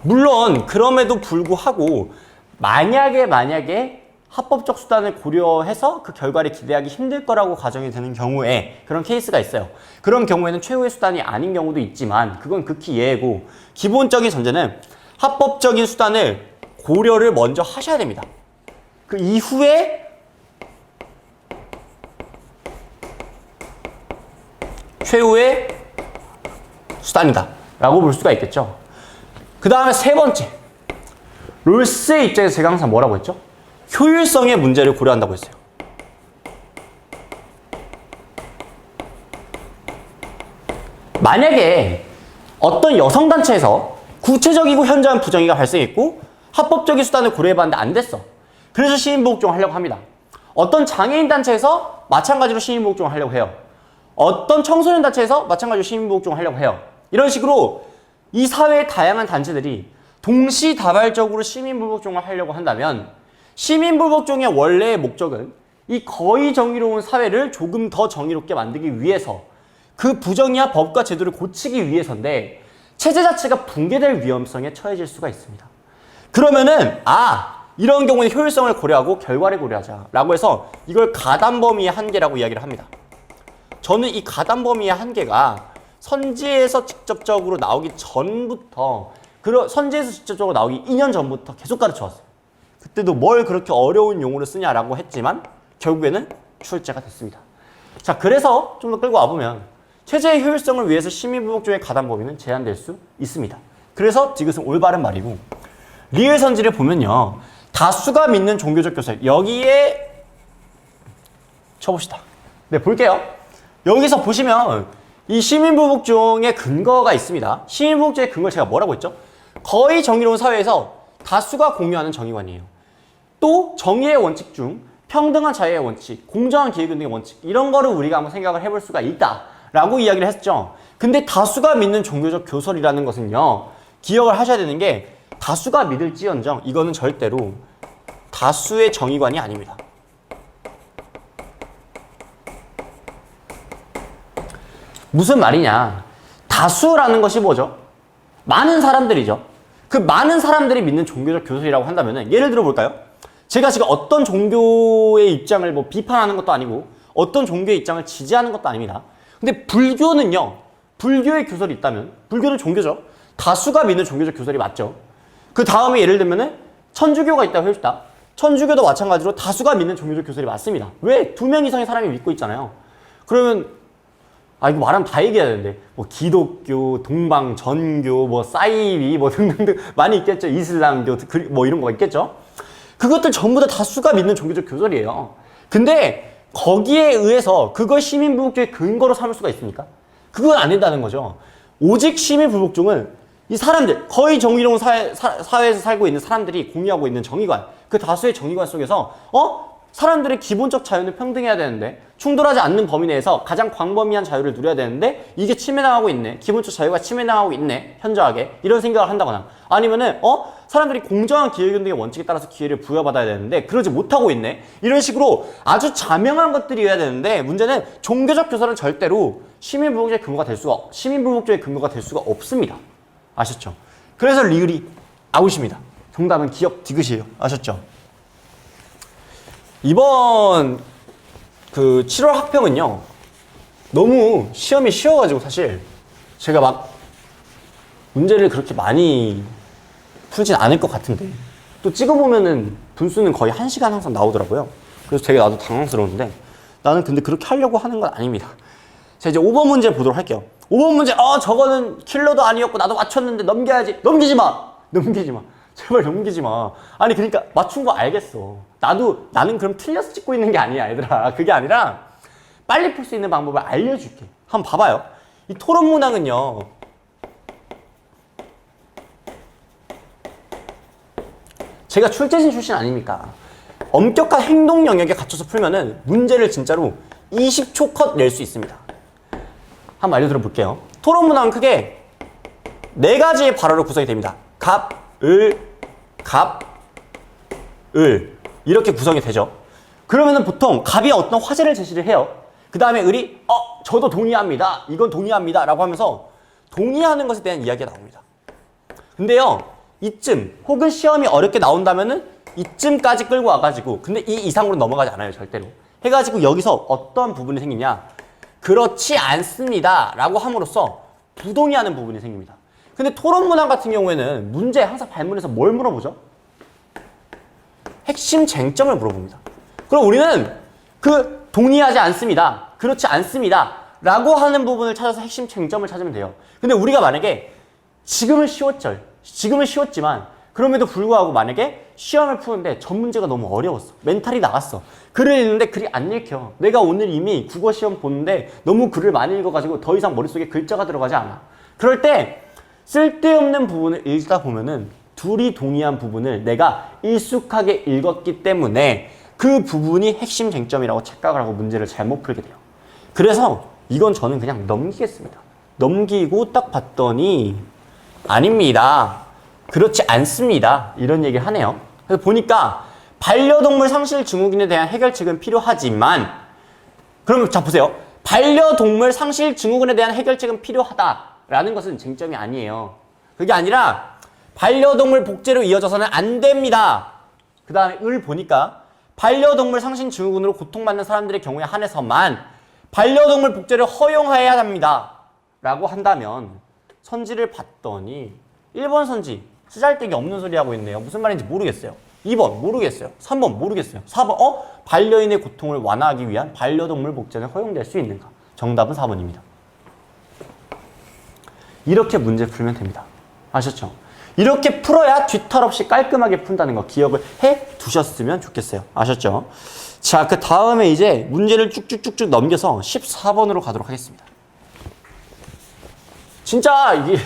Speaker 1: 물론 그럼에도 불구하고 만약에 합법적 수단을 고려해서 그 결과를 기대하기 힘들 거라고 가정이 되는 경우에 그런 케이스가 있어요. 그런 경우에는 최후의 수단이 아닌 경우도 있지만 그건 극히 예외고 기본적인 전제는 합법적인 수단을 고려를 먼저 하셔야 됩니다. 그 이후에 최후의 수단이다 라고 볼 수가 있겠죠. 그 다음에 세 번째. 롤스의 입장에서 제가 항상 뭐라고 했죠? 효율성의 문제를 고려한다고 했어요. 만약에 어떤 여성단체에서 구체적이고 현저한 부정의가 발생했고 합법적인 수단을 고려해봤는데 안 됐어. 그래서 시민복종을 하려고 합니다. 어떤 장애인 단체에서 마찬가지로 시민복종을 하려고 해요. 어떤 청소년 단체에서 마찬가지로 시민복종을 하려고 해요. 이런 식으로 이 사회의 다양한 단체들이 동시다발적으로 시민불복종을 하려고 한다면 시민불복종의 원래의 목적은 이 거의 정의로운 사회를 조금 더 정의롭게 만들기 위해서 그 부정의와 법과 제도를 고치기 위해서인데 체제 자체가 붕괴될 위험성에 처해질 수가 있습니다. 그러면은 이런 경우는 효율성을 고려하고 결과를 고려하자라고 해서 이걸 가담범위의 한계라고 이야기를 합니다. 저는 이 가담범위의 한계가 선지에서 직접적으로 나오기 전부터 선지에서 직접적으로 나오기 2년 전부터 계속 가르쳐 왔어요. 그때도 뭘 그렇게 어려운 용어를 쓰냐라고 했지만 결국에는 출제가 됐습니다. 자, 그래서 좀 더 끌고 와보면 체제의 효율성을 위해서 시민불복종의 가담 범위는 제한될 수 있습니다. 그래서 이것은 올바른 말이고 리을 선지를 보면요. 다수가 믿는 종교적 교설 여기에 쳐봅시다. 네, 볼게요. 여기서 보시면 이 시민불복종의 근거가 있습니다. 시민불복종의 근거를 제가 뭐라고 했죠? 거의 정의로운 사회에서 다수가 공유하는 정의관이에요. 또 정의의 원칙 중 평등한 자유의 원칙, 공정한 기회균등의 원칙 이런 거를 우리가 한번 생각을 해볼 수가 있다라고 이야기를 했죠. 근데 다수가 믿는 종교적 교설이라는 것은요. 기억을 하셔야 되는 게 다수가 믿을지언정 이거는 절대로 다수의 정의관이 아닙니다. 무슨 말이냐? 다수라는 것이 뭐죠? 많은 사람들이죠. 그 많은 사람들이 믿는 종교적 교설이라고 한다면 예를 들어 볼까요? 제가 지금 어떤 종교의 입장을 뭐 비판하는 것도 아니고 어떤 종교의 입장을 지지하는 것도 아닙니다. 근데 불교는요. 불교의 교설이 있다면 불교는 종교죠. 다수가 믿는 종교적 교설이 맞죠. 그 다음에 예를 들면은 천주교가 있다고 해봅시다. 천주교도 마찬가지로 다수가 믿는 종교적 교설이 맞습니다. 왜? 2명 이상의 사람이 믿고 있잖아요. 그러면 이거 말하면 다 얘기해야 되는데 뭐 기독교, 동방, 전교, 뭐 사이비 뭐 등등등 많이 있겠죠. 이슬람교 뭐 이런 거가 있겠죠. 그것들 전부 다 다수가 믿는 종교적 교설이에요. 근데 거기에 의해서 그걸 시민불복종의 근거로 삼을 수가 있습니까? 그건 안 된다는 거죠. 오직 시민불복종은 이 사람들, 거의 정의로운 사회에서 살고 있는 사람들이 공유하고 있는 정의관, 그 다수의 정의관 속에서 사람들의 기본적 자유는 평등해야 되는데 충돌하지 않는 범위 내에서 가장 광범위한 자유를 누려야 되는데 이게 침해당하고 있네. 기본적 자유가 침해당하고 있네. 현저하게. 이런 생각을 한다거나 아니면은 사람들이 공정한 기회균등의 원칙에 따라서 기회를 부여받아야 되는데 그러지 못하고 있네. 이런 식으로 아주 자명한 것들이어야 되는데 문제는 종교적 교설은 절대로 시민불복종의 근거가 될 수가 없습니다. 아셨죠? 그래서 리을이 아웃입니다. 정답은 기억 디귿이에요. 아셨죠? 이번 그 7월 학평은요. 너무 시험이 쉬워가지고 사실 제가 막 문제를 그렇게 많이 풀진 않을 것 같은데 또 찍어보면은 분수는 거의 1시간 항상 나오더라고요. 그래서 되게 나도 당황스러운데 나는 근데 그렇게 하려고 하는 건 아닙니다. 자, 이제 5번 문제 보도록 할게요. 5번 문제 저거는 킬러도 아니었고 나도 맞췄는데 넘겨야지. 넘기지 마. 제발 넘기지 마. 아니 그러니까 맞춘 거 알겠어. 나는 그럼 틀려서 찍고 있는 게 아니야 얘들아. 그게 아니라 빨리 풀 수 있는 방법을 알려줄게. 한번 봐봐요. 이 토론 문항은요. 제가 출제진 출신 아닙니까? 엄격한 행동 영역에 갇혀서 풀면은 문제를 진짜로 20초 컷 낼 수 있습니다. 한번 알려드려 볼게요. 토론 문항은 크게 4가지의 발어로 구성이 됩니다. 갑, 을, 이렇게 구성이 되죠. 그러면은 보통 갑이 어떤 화제를 제시를 해요. 그 다음에 을이 저도 동의합니다. 이건 동의합니다. 라고 하면서 동의하는 것에 대한 이야기가 나옵니다. 근데요. 이쯤 혹은 시험이 어렵게 나온다면은 이쯤까지 끌고 와가지고 근데 이 이상으로 넘어가지 않아요. 절대로. 해가지고 여기서 어떤 부분이 생기냐. 그렇지 않습니다. 라고 함으로써 부동의하는 부분이 생깁니다. 근데 토론 문항 같은 경우에는 문제 항상 발문에서 뭘 물어보죠? 핵심 쟁점을 물어봅니다. 그럼 우리는 그 동의하지 않습니다. 그렇지 않습니다. 라고 하는 부분을 찾아서 핵심 쟁점을 찾으면 돼요. 근데 우리가 만약에 지금은 쉬웠지만 그럼에도 불구하고 만약에 시험을 푸는데 전 문제가 너무 어려웠어. 멘탈이 나갔어. 글을 읽는데 글이 안 읽혀. 내가 오늘 이미 국어 시험 보는데 너무 글을 많이 읽어가지고 더 이상 머릿속에 글자가 들어가지 않아. 그럴 때 쓸데없는 부분을 읽다 보면은 둘이 동의한 부분을 내가 일숙하게 읽었기 때문에 그 부분이 핵심 쟁점이라고 착각을 하고 문제를 잘못 풀게 돼요. 그래서 이건 저는 그냥 넘기겠습니다. 넘기고 딱 봤더니 아닙니다. 그렇지 않습니다. 이런 얘기를 하네요. 그래서 보니까 반려동물 상실 증후군에 대한 해결책은 필요하지만, 그러면 자 보세요. 반려동물 상실 증후군에 대한 해결책은 필요하다라는 것은 쟁점이 아니에요. 그게 아니라 반려동물 복제로 이어져서는 안 됩니다. 그 다음에 을 보니까 반려동물 상실 증후군으로 고통받는 사람들의 경우에 한해서만 반려동물 복제를 허용해야 합니다. 라고 한다면 선지를 봤더니 1번 선지 쓰잘데기 없는 소리 하고 있네요. 무슨 말인지 모르겠어요. 2번 모르겠어요. 3번 모르겠어요. 4번 반려인의 고통을 완화하기 위한 반려동물 복제는 허용될 수 있는가? 정답은 4번입니다. 이렇게 문제 풀면 됩니다. 아셨죠? 이렇게 풀어야 뒤탈 없이 깔끔하게 푼다는 거 기억을 해 두셨으면 좋겠어요. 아셨죠? 자, 그 다음에 이제 문제를 쭉쭉쭉쭉 넘겨서 14번으로 가도록 하겠습니다. 진짜 이게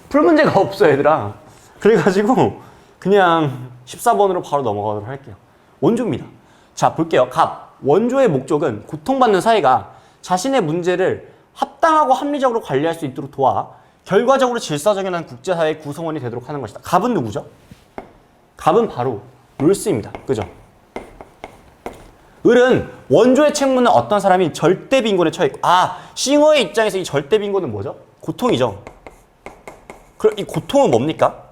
Speaker 1: 풀 문제가 없어 얘들아. 그래가지고 그냥 14번으로 바로 넘어가도록 할게요. 원조입니다. 자, 볼게요. 갑. 원조의 목적은 고통받는 사회가 자신의 문제를 합당하고 합리적으로 관리할 수 있도록 도와 결과적으로 질서정연한 국제사회의 구성원이 되도록 하는 것이다. 갑은 누구죠? 갑은 바로 롤스입니다. 그죠? 을은 원조의 책무는 어떤 사람이 절대 빈곤에 처해있고, 싱어의 입장에서 이 절대 빈곤은 뭐죠? 고통이죠. 그럼 이 고통은 뭡니까?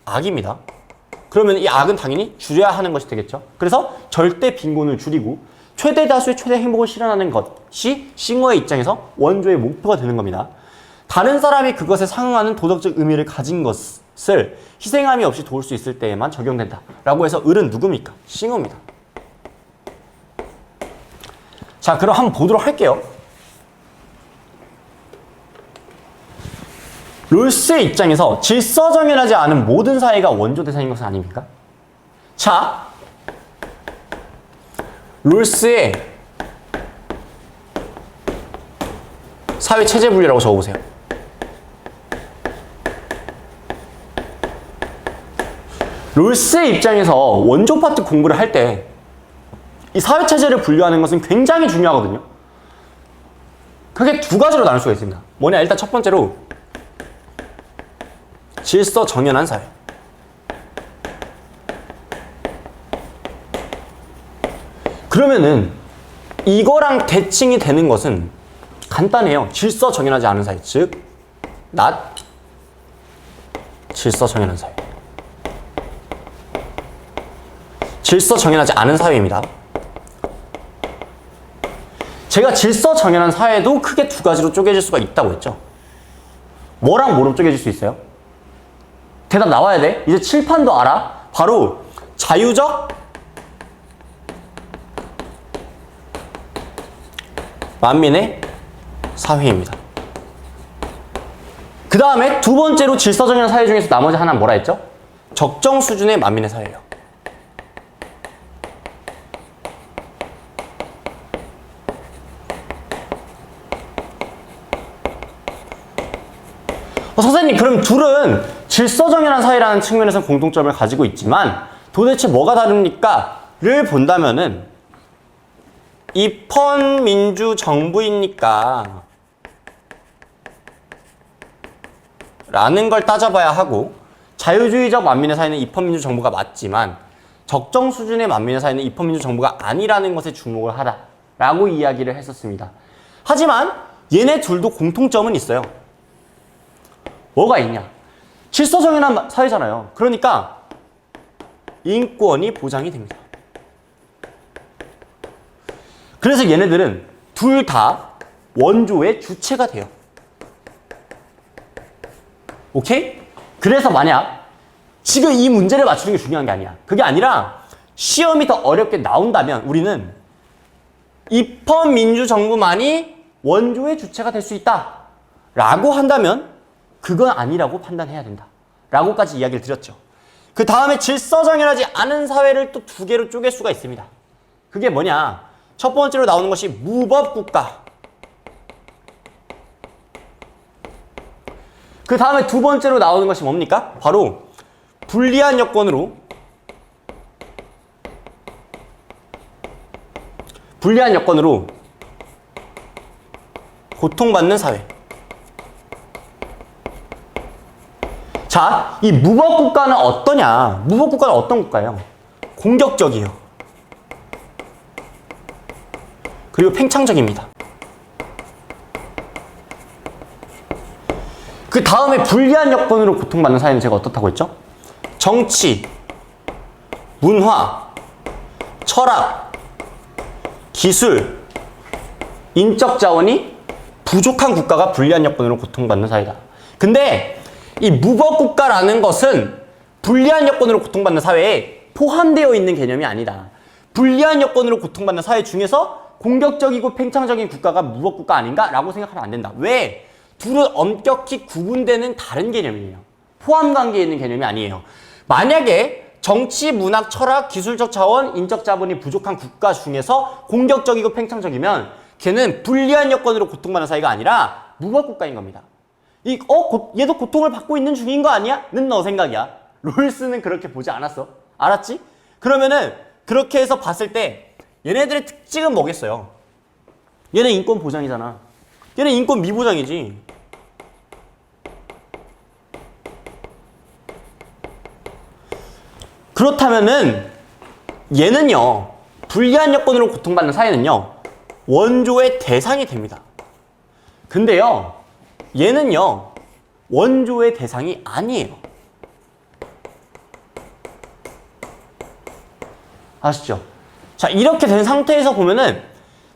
Speaker 1: 악입니다. 그러면 이 악은 당연히 줄여야 하는 것이 되겠죠. 그래서 절대 빈곤을 줄이고 최대 다수의 최대 행복을 실현하는 것이 싱어의 입장에서 원조의 목표가 되는 겁니다. 다른 사람이 그것에 상응하는 도덕적 의미를 가진 것을 희생함이 없이 도울 수 있을 때에만 적용된다. 라고 해서 을은 누굽니까? 싱어입니다. 자, 그럼 한번 보도록 할게요. 롤스의 입장에서 질서정연하지 않은 모든 사회가 원조 대상인 것은 아닙니까? 자, 롤스의 사회 체제 분리라고 적어보세요. 롤스의 입장에서 원조 파트 공부를 할 때 이 사회 체제를 분류하는 것은 굉장히 중요하거든요. 크게 두 가지로 나눌 수가 있습니다. 뭐냐, 일단 첫 번째로 질서 정연한 사회. 그러면은 이거랑 대칭이 되는 것은 간단해요. 질서 정연하지 않은 사회. 즉, not 질서 정연한 사회. 질서 정연하지 않은 사회입니다. 제가 질서 정연한 사회도 크게 두 가지로 쪼개질 수가 있다고 했죠. 뭐랑 뭐로 쪼개질 수 있어요? 대답 나와야 돼. 이제 칠판도 알아. 바로 자유적 만민의 사회입니다. 그 다음에 두 번째로 질서정연한 사회 중에서 나머지 하나는 뭐라 했죠? 적정 수준의 만민의 사회예요. 선생님, 그럼 둘은 질서정연한 사회라는 측면에서 공통점을 가지고 있지만 도대체 뭐가 다릅니까? 를 본다면은 입헌민주정부입니까? 라는 걸 따져봐야 하고, 자유주의적 만민의 사회는 입헌민주정부가 맞지만 적정 수준의 만민의 사회는 입헌민주정부가 아니라는 것에 주목을 하라 라고 이야기를 했었습니다. 하지만 얘네 둘도 공통점은 있어요. 뭐가 있냐? 질서정연한 사회잖아요. 그러니까 인권이 보장이 됩니다. 그래서 얘네들은 둘 다 원조의 주체가 돼요. 오케이? 그래서 만약 지금 이 문제를 맞추는 게 중요한 게 아니야. 그게 아니라 시험이 더 어렵게 나온다면 우리는 입헌민주정부만이 원조의 주체가 될 수 있다 라고 한다면 그건 아니라고 판단해야 된다 라고까지 이야기를 드렸죠. 그 다음에 질서정연하지 않은 사회를 또 두 개로 쪼갤 수가 있습니다. 그게 뭐냐? 첫 번째로 나오는 것이 무법국가. 그 다음에 두 번째로 나오는 것이 뭡니까? 바로 불리한 여건으로 고통받는 사회. 자, 이 무법국가는 어떠냐? 무법국가는 어떤 국가예요? 공격적이에요. 그리고 팽창적입니다. 그 다음에 불리한 여건으로 고통받는 사회는 제가 어떻다고 했죠? 정치, 문화, 철학, 기술, 인적 자원이 부족한 국가가 불리한 여건으로 고통받는 사회다. 근데 이 무법국가라는 것은 불리한 여건으로 고통받는 사회에 포함되어 있는 개념이 아니다. 불리한 여건으로 고통받는 사회 중에서 공격적이고 팽창적인 국가가 무법국가 아닌가? 라고 생각하면 안 된다. 왜? 둘은 엄격히 구분되는 다른 개념이에요. 포함 관계에 있는 개념이 아니에요. 만약에 정치, 문학, 철학, 기술적 자원, 인적 자본이 부족한 국가 중에서 공격적이고 팽창적이면 걔는 불리한 여건으로 고통받는 사회가 아니라 무법국가인 겁니다. 얘도 고통을 받고 있는 중인 거 아니야? 는 너 생각이야. 롤스는 그렇게 보지 않았어. 알았지? 그러면은 그렇게 해서 봤을 때 얘네들의 특징은 뭐겠어요? 얘네 인권 보장이잖아. 얘네 인권 미보장이지. 그렇다면은 얘는요, 불리한 여건으로 고통받는 사회는요, 원조의 대상이 됩니다. 근데요, 얘는요, 원조의 대상이 아니에요. 아시죠? 자, 이렇게 된 상태에서 보면은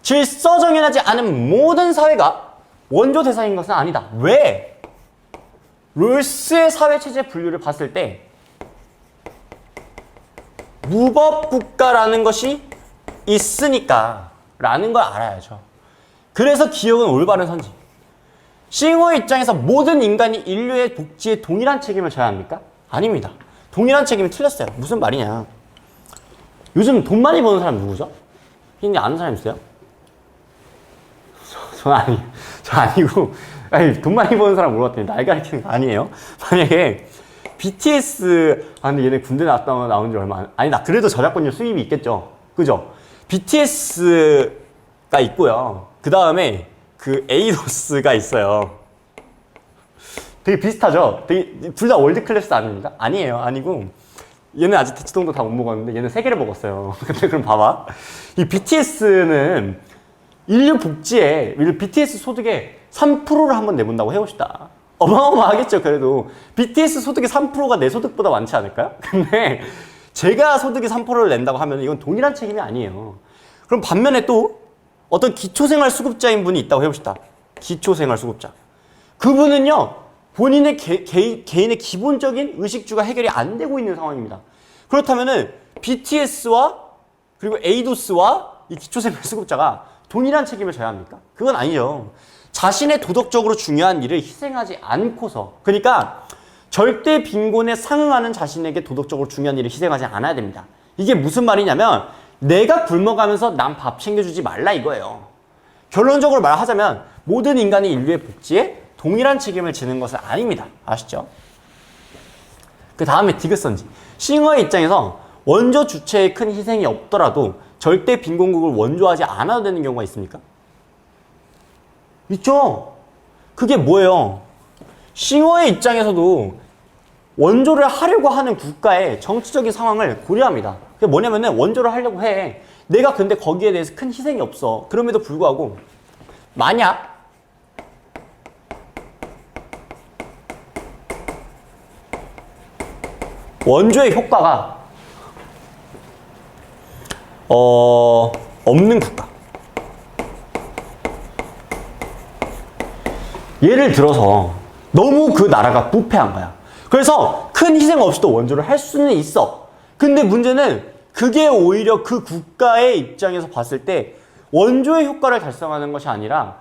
Speaker 1: 질서 정연하지 않은 모든 사회가 원조 대상인 것은 아니다. 왜? 롤스의 사회체제 분류를 봤을 때 무법국가라는 것이 있으니까 라는 걸 알아야죠. 그래서 기억은 올바른 선지. 싱어의 입장에서 모든 인간이 인류의 복지에 동일한 책임을 져야 합니까? 아닙니다. 동일한 책임이 틀렸어요. 무슨 말이냐. 요즘 돈 많이 버는 사람 누구죠? 희님 아는 사람 있어요? 저 아니고, 아니, 돈 많이 버는 사람 물어봤더니 날 가리키는 거 아니에요? 만약에 BTS, 근데 얘네 군대 나왔다 나온 지 얼마 안, 아니다. 그래도 저작권료 수입이 있겠죠. 그죠? BTS가 있고요. 그 다음에 그 에이도스가 있어요. 되게 비슷하죠? 되게, 둘 다 월드 클래스 아닙니까? 아니에요. 아니고, 얘는 아직 대치동도 다 못 먹었는데 얘는 3개를 먹었어요. 근데 그럼 봐봐. 이 BTS는 인류 복지에, BTS 소득의 3%를 한번 내본다고 해봅시다. 어마어마하겠죠, 그래도. BTS 소득의 3%가 내 소득보다 많지 않을까요? 근데 제가 소득의 3%를 낸다고 하면 이건 동일한 책임이 아니에요. 그럼 반면에 또 어떤 기초생활수급자인 분이 있다고 해봅시다. 기초생활수급자. 그분은요, 본인의 개인의 기본적인 의식주가 해결이 안 되고 있는 상황입니다. 그렇다면은 BTS와 그리고 에이도스와 이 기초생활수급자가 동일한 책임을 져야 합니까? 그건 아니죠. 자신의 도덕적으로 중요한 일을 희생하지 않고서, 그러니까 절대 빈곤에 상응하는 자신에게 도덕적으로 중요한 일을 희생하지 않아야 됩니다. 이게 무슨 말이냐면 내가 굶어가면서 남 밥 챙겨주지 말라 이거예요. 결론적으로 말하자면 모든 인간이 인류의 복지에 동일한 책임을 지는 것은 아닙니다. 아시죠? 그 다음에 디귿선지. 싱어의 입장에서 원조 주체에 큰 희생이 없더라도 절대 빈곤국을 원조하지 않아도 되는 경우가 있습니까? 있죠? 그게 뭐예요? 싱어의 입장에서도 원조를 하려고 하는 국가의 정치적인 상황을 고려합니다. 그게 뭐냐면은 원조를 하려고 해. 내가 근데 거기에 대해서 큰 희생이 없어. 그럼에도 불구하고 만약 원조의 효과가 없는 국가. 예를 들어서 너무 그 나라가 부패한 거야. 그래서 큰 희생 없이도 원조를 할 수는 있어. 근데 문제는 그게 오히려 그 국가의 입장에서 봤을 때 원조의 효과를 달성하는 것이 아니라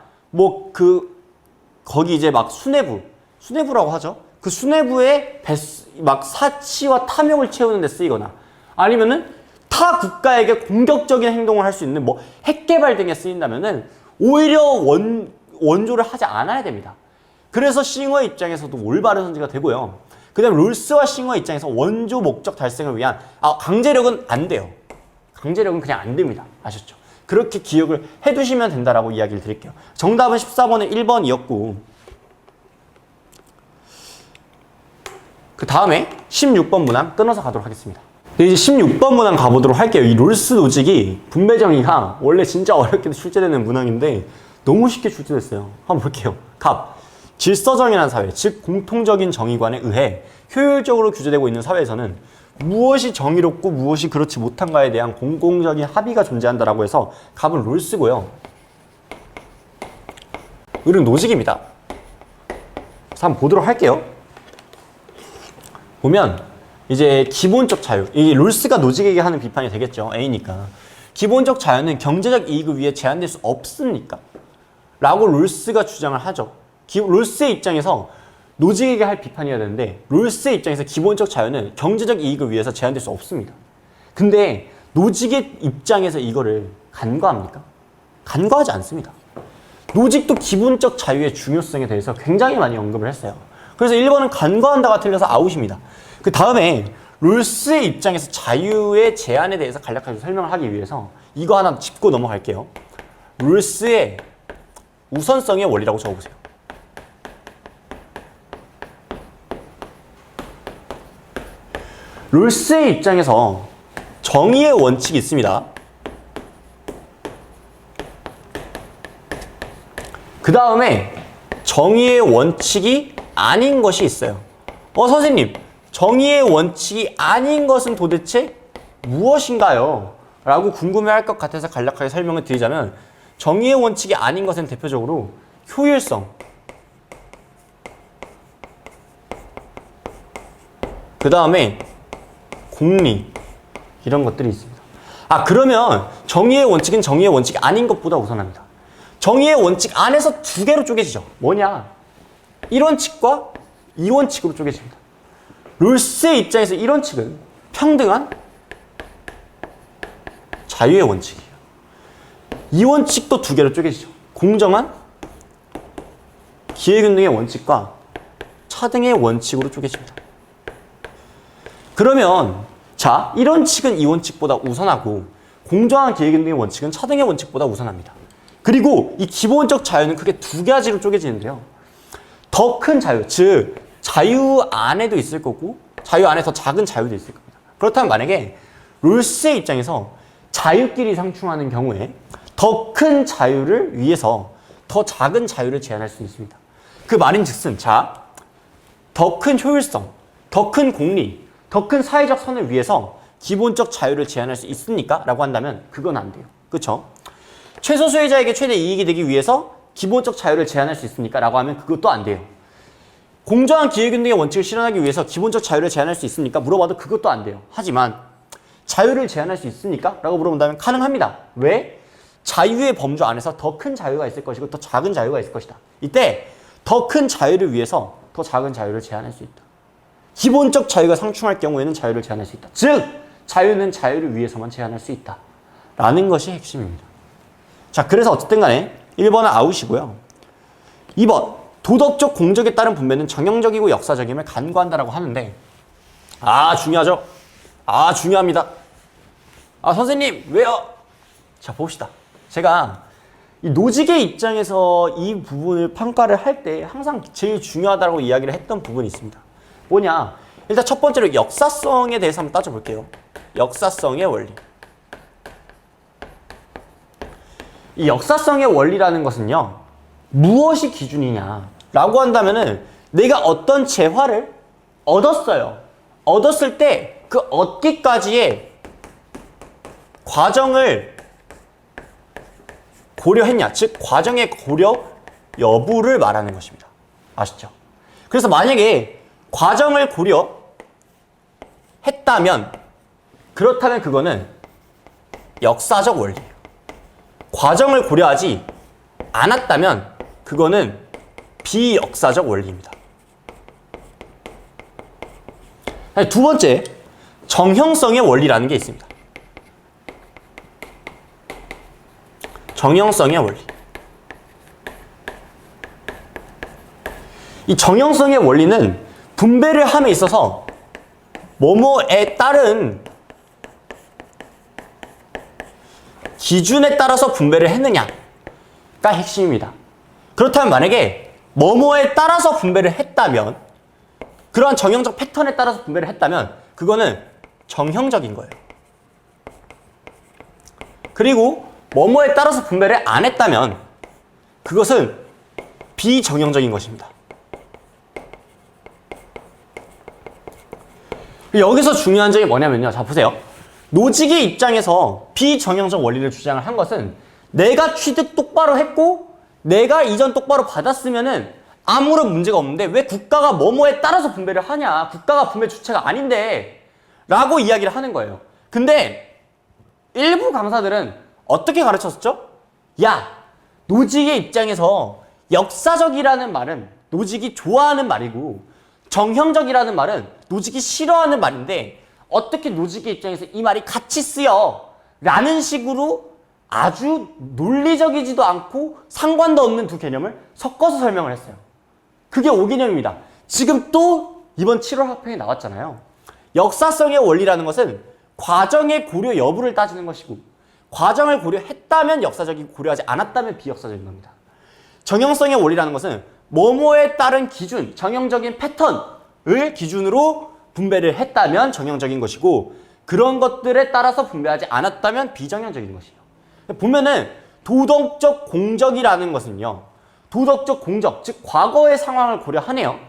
Speaker 1: 거기 이제 막 수뇌부라고 하죠. 그 수뇌부에 막 사치와 탐욕을 채우는 데 쓰이거나 아니면은 타 국가에게 공격적인 행동을 할 수 있는 핵 개발 등에 쓰인다면은 오히려 원조를 하지 않아야 됩니다. 그래서 싱어의 입장에서도 올바른 선지가 되고요. 그 다음에 롤스와 싱어의 입장에서 원조 목적 달성을 위한 강제력은 안 돼요. 강제력은 그냥 안 됩니다. 아셨죠? 그렇게 기억을 해두시면 된다라고 이야기를 드릴게요. 정답은 14번에 1번이었고 그 다음에 16번 문항 끊어서 가도록 하겠습니다. 이제 16번 문항 가보도록 할게요. 이 롤스 노직이 분배 정의가 원래 진짜 어렵게 출제되는 문항인데 너무 쉽게 출제됐어요. 한번 볼게요. 갑. 질서정연한 사회, 즉 공통적인 정의관에 의해 효율적으로 규제되고 있는 사회에서는 무엇이 정의롭고 무엇이 그렇지 못한가에 대한 공공적인 합의가 존재한다라고 해서 갑은 롤스고요. 을은 노직입니다. 그래서 한번 보도록 할게요. 보면 이제 기본적 자유, 이 롤스가 노직에게 하는 비판이 되겠죠. A니까. 기본적 자유는 경제적 이익을 위해 제한될 수 없습니까? 라고 롤스가 주장을 하죠. 롤스의 입장에서 노직에게 할 비판이어야 되는데 롤스의 입장에서 기본적 자유는 경제적 이익을 위해서 제한될 수 없습니다. 근데 노직의 입장에서 이거를 간과합니까? 간과하지 않습니다. 노직도 기본적 자유의 중요성에 대해서 굉장히 많이 언급을 했어요. 그래서 1번은 간과한다가 틀려서 아웃입니다. 그 다음에 롤스의 입장에서 자유의 제한에 대해서 간략하게 설명을 하기 위해서 이거 하나 짚고 넘어갈게요. 롤스의 우선성의 원리라고 적어보세요. 롤스의 입장에서 정의의 원칙이 있습니다. 그 다음에 정의의 원칙이 아닌 것이 있어요. 선생님, 정의의 원칙이 아닌 것은 도대체 무엇인가요? 라고 궁금해할 것 같아서 간략하게 설명을 드리자면 정의의 원칙이 아닌 것은 대표적으로 효율성, 그 다음에 공리, 이런 것들이 있습니다. 그러면 정의의 원칙은 정의의 원칙이 아닌 것보다 우선합니다. 정의의 원칙 안에서 두 개로 쪼개지죠. 뭐냐? 1원칙과 2원칙으로 쪼개집니다. 롤스의 입장에서 1원칙은 평등한 자유의 원칙이에요. 2원칙도 두 개로 쪼개지죠. 공정한 기회균등의 원칙과 차등의 원칙으로 쪼개집니다. 그러면 자, 1원칙은 2원칙보다 우선하고 공정한 기회균등의 원칙은 차등의 원칙보다 우선합니다. 그리고 이 기본적 자유는 크게 두 가지로 쪼개지는데요. 더 큰 자유, 즉 자유 안에도 있을 거고 자유 안에 더 작은 자유도 있을 겁니다. 그렇다면 만약에 롤스의 입장에서 자유끼리 상충하는 경우에 더 큰 자유를 위해서 더 작은 자유를 제한할 수 있습니다. 그 말인즉슨 자, 더 큰 효율성, 더 큰 공리, 더 큰 사회적 선을 위해서 기본적 자유를 제한할 수 있습니까? 라고 한다면 그건 안 돼요. 그렇죠? 최소 수혜자에게 최대 이익이 되기 위해서 기본적 자유를 제한할 수 있습니까? 라고 하면 그것도 안 돼요. 공정한 기회균등의 원칙을 실현하기 위해서 기본적 자유를 제한할 수 있습니까? 물어봐도 그것도 안 돼요. 하지만 자유를 제한할 수 있습니까? 라고 물어본다면 가능합니다. 왜? 자유의 범주 안에서 더 큰 자유가 있을 것이고 더 작은 자유가 있을 것이다. 이때 더 큰 자유를 위해서 더 작은 자유를 제한할 수 있다. 기본적 자유가 상충할 경우에는 자유를 제한할 수 있다. 즉 자유는 자유를 위해서만 제한할 수 있다. 라는 것이 핵심입니다. 자, 그래서 어쨌든 간에 1번은 아웃이고요. 2번, 도덕적 공적에 따른 분배는 정형적이고 역사적임을 간과한다라고 하는데 중요하죠? 중요합니다. 선생님, 왜요? 자, 봅시다. 제가 이 노직의 입장에서 이 부분을 평가를 할 때 항상 제일 중요하다고 이야기를 했던 부분이 있습니다. 뭐냐? 일단 첫 번째로 역사성에 대해서 한번 따져볼게요. 역사성의 원리. 이 역사성의 원리라는 것은요, 무엇이 기준이냐라고 한다면은 내가 어떤 재화를 얻었어요. 얻었을 때 그 얻기까지의 과정을 고려했냐, 즉 과정의 고려 여부를 말하는 것입니다. 아시죠? 그래서 만약에 과정을 고려했다면 그렇다면 그거는 역사적 원리예요. 과정을 고려하지 않았다면 그거는 비역사적 원리입니다. 두 번째, 정형성의 원리라는 게 있습니다. 정형성의 원리. 이 정형성의 원리는 분배를 함에 있어서 뭐뭐에 따른 기준에 따라서 분배를 했느냐가 핵심입니다. 그렇다면 만약에 뭐뭐에 따라서 분배를 했다면 그러한 정형적 패턴에 따라서 분배를 했다면 그거는 정형적인 거예요. 그리고 뭐뭐에 따라서 분배를 안 했다면 그것은 비정형적인 것입니다. 여기서 중요한 점이 뭐냐면요. 자, 보세요. 노직의 입장에서 비정형적 원리를 주장을 한 것은 내가 취득 똑바로 했고 내가 이전 똑바로 받았으면은 아무런 문제가 없는데 왜 국가가 뭐뭐에 따라서 분배를 하냐. 국가가 분배 주체가 아닌데 라고 이야기를 하는 거예요. 근데 일부 강사들은 어떻게 가르쳤었죠? 야, 노직의 입장에서 역사적이라는 말은 노직이 좋아하는 말이고 정형적이라는 말은 노직이 싫어하는 말인데 어떻게 노직의 입장에서 이 말이 같이 쓰여? 라는 식으로 아주 논리적이지도 않고 상관도 없는 두 개념을 섞어서 설명을 했어요. 그게 5개념입니다. 지금 또 이번 7월 학평에 나왔잖아요. 역사성의 원리라는 것은 과정의 고려 여부를 따지는 것이고 과정을 고려했다면 역사적이고 고려하지 않았다면 비역사적인 겁니다. 정형성의 원리라는 것은 뭐뭐에 따른 기준, 정형적인 패턴을 기준으로 분배를 했다면 정형적인 것이고 그런 것들에 따라서 분배하지 않았다면 비정형적인 것이에요. 보면은 도덕적 공적이라는 것은요. 도덕적 공적, 즉 과거의 상황을 고려하네요.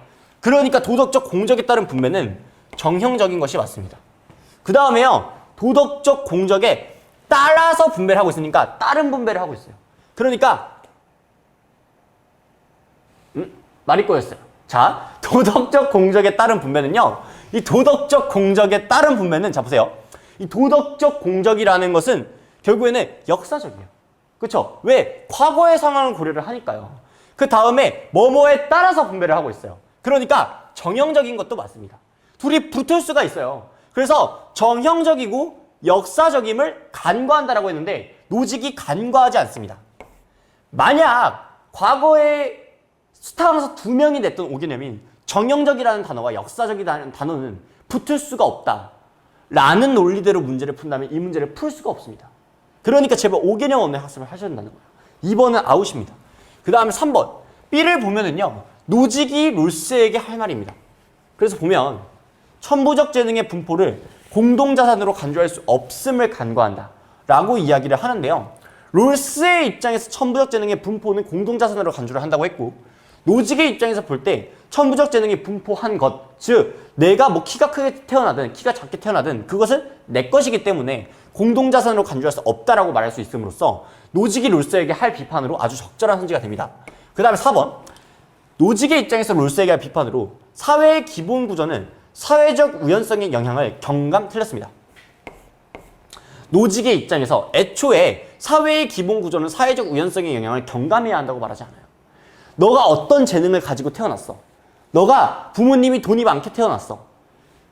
Speaker 1: 그러니까 도덕적 공적에 따른 분배는 정형적인 것이 맞습니다. 그 다음에요. 도덕적 공적에 따라서 분배를 하고 있으니까 다른 분배를 하고 있어요. 그러니까 말이 꼬였어요. 자, 도덕적 공적에 따른 분배는요. 이 도덕적 공적에 따른 분배는 자 보세요. 이 도덕적 공적이라는 것은 결국에는 역사적이에요. 그렇죠? 왜? 과거의 상황을 고려를 하니까요. 그 다음에 뭐뭐에 따라서 분배를 하고 있어요. 그러니까 정형적인 것도 맞습니다. 둘이 붙을 수가 있어요. 그래서 정형적이고 역사적임을 간과한다라고 했는데 노직이 간과하지 않습니다. 만약 과거에 수탁에서 2명이 냈던 5개념인 정형적이라는 단어와 역사적이라는 단어는 붙을 수가 없다. 라는 논리대로 문제를 푼다면 이 문제를 풀 수가 없습니다. 그러니까 제발 5개념 없는 학습을 하셔야 된다는 거예요. 2번은 아웃입니다. 그 다음에 3번. B를 보면은요. 노직이 롤스에게 할 말입니다. 그래서 보면 천부적 재능의 분포를 공동자산으로 간주할 수 없음을 간과한다. 라고 이야기를 하는데요. 롤스의 입장에서 천부적 재능의 분포는 공동자산으로 간주를 한다고 했고 노직의 입장에서 볼 때 천부적 재능이 분포한 것, 즉 내가 뭐 키가 크게 태어나든 키가 작게 태어나든 그것은 내 것이기 때문에 공동자산으로 간주할 수 없다라고 말할 수 있음으로써 노직이 롤스에게 할 비판으로 아주 적절한 선지가 됩니다. 그 다음에 4번. 노직의 입장에서 롤스에게 할 비판으로 사회의 기본 구조는 사회적 우연성의 영향을 틀렸습니다. 노직의 입장에서 애초에 사회의 기본 구조는 사회적 우연성의 영향을 경감해야 한다고 말하지 않아요. 너가 어떤 재능을 가지고 태어났어. 너가 부모님이 돈이 많게 태어났어.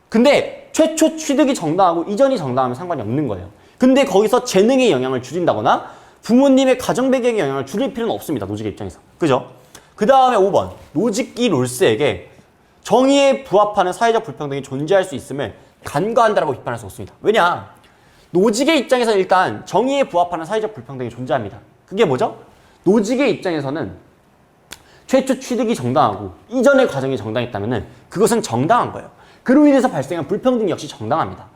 Speaker 1: 근데 최초 취득이 정당하고 이전이 정당하면 상관이 없는 거예요. 근데 거기서 재능의 영향을 줄인다거나 부모님의 가정 배경의 영향을 줄일 필요는 없습니다. 노직의 입장에서. 그죠? 그 다음에 5번. 노직이 롤스에게 정의에 부합하는 사회적 불평등이 존재할 수 있음을 간과한다라고 비판할 수 없습니다. 왜냐? 노직의 입장에서는 일단 정의에 부합하는 사회적 불평등이 존재합니다. 그게 뭐죠? 노직의 입장에서는 최초 취득이 정당하고 이전의 과정이 정당했다면 그것은 정당한 거예요. 그로 인해서 발생한 불평등 역시 정당합니다.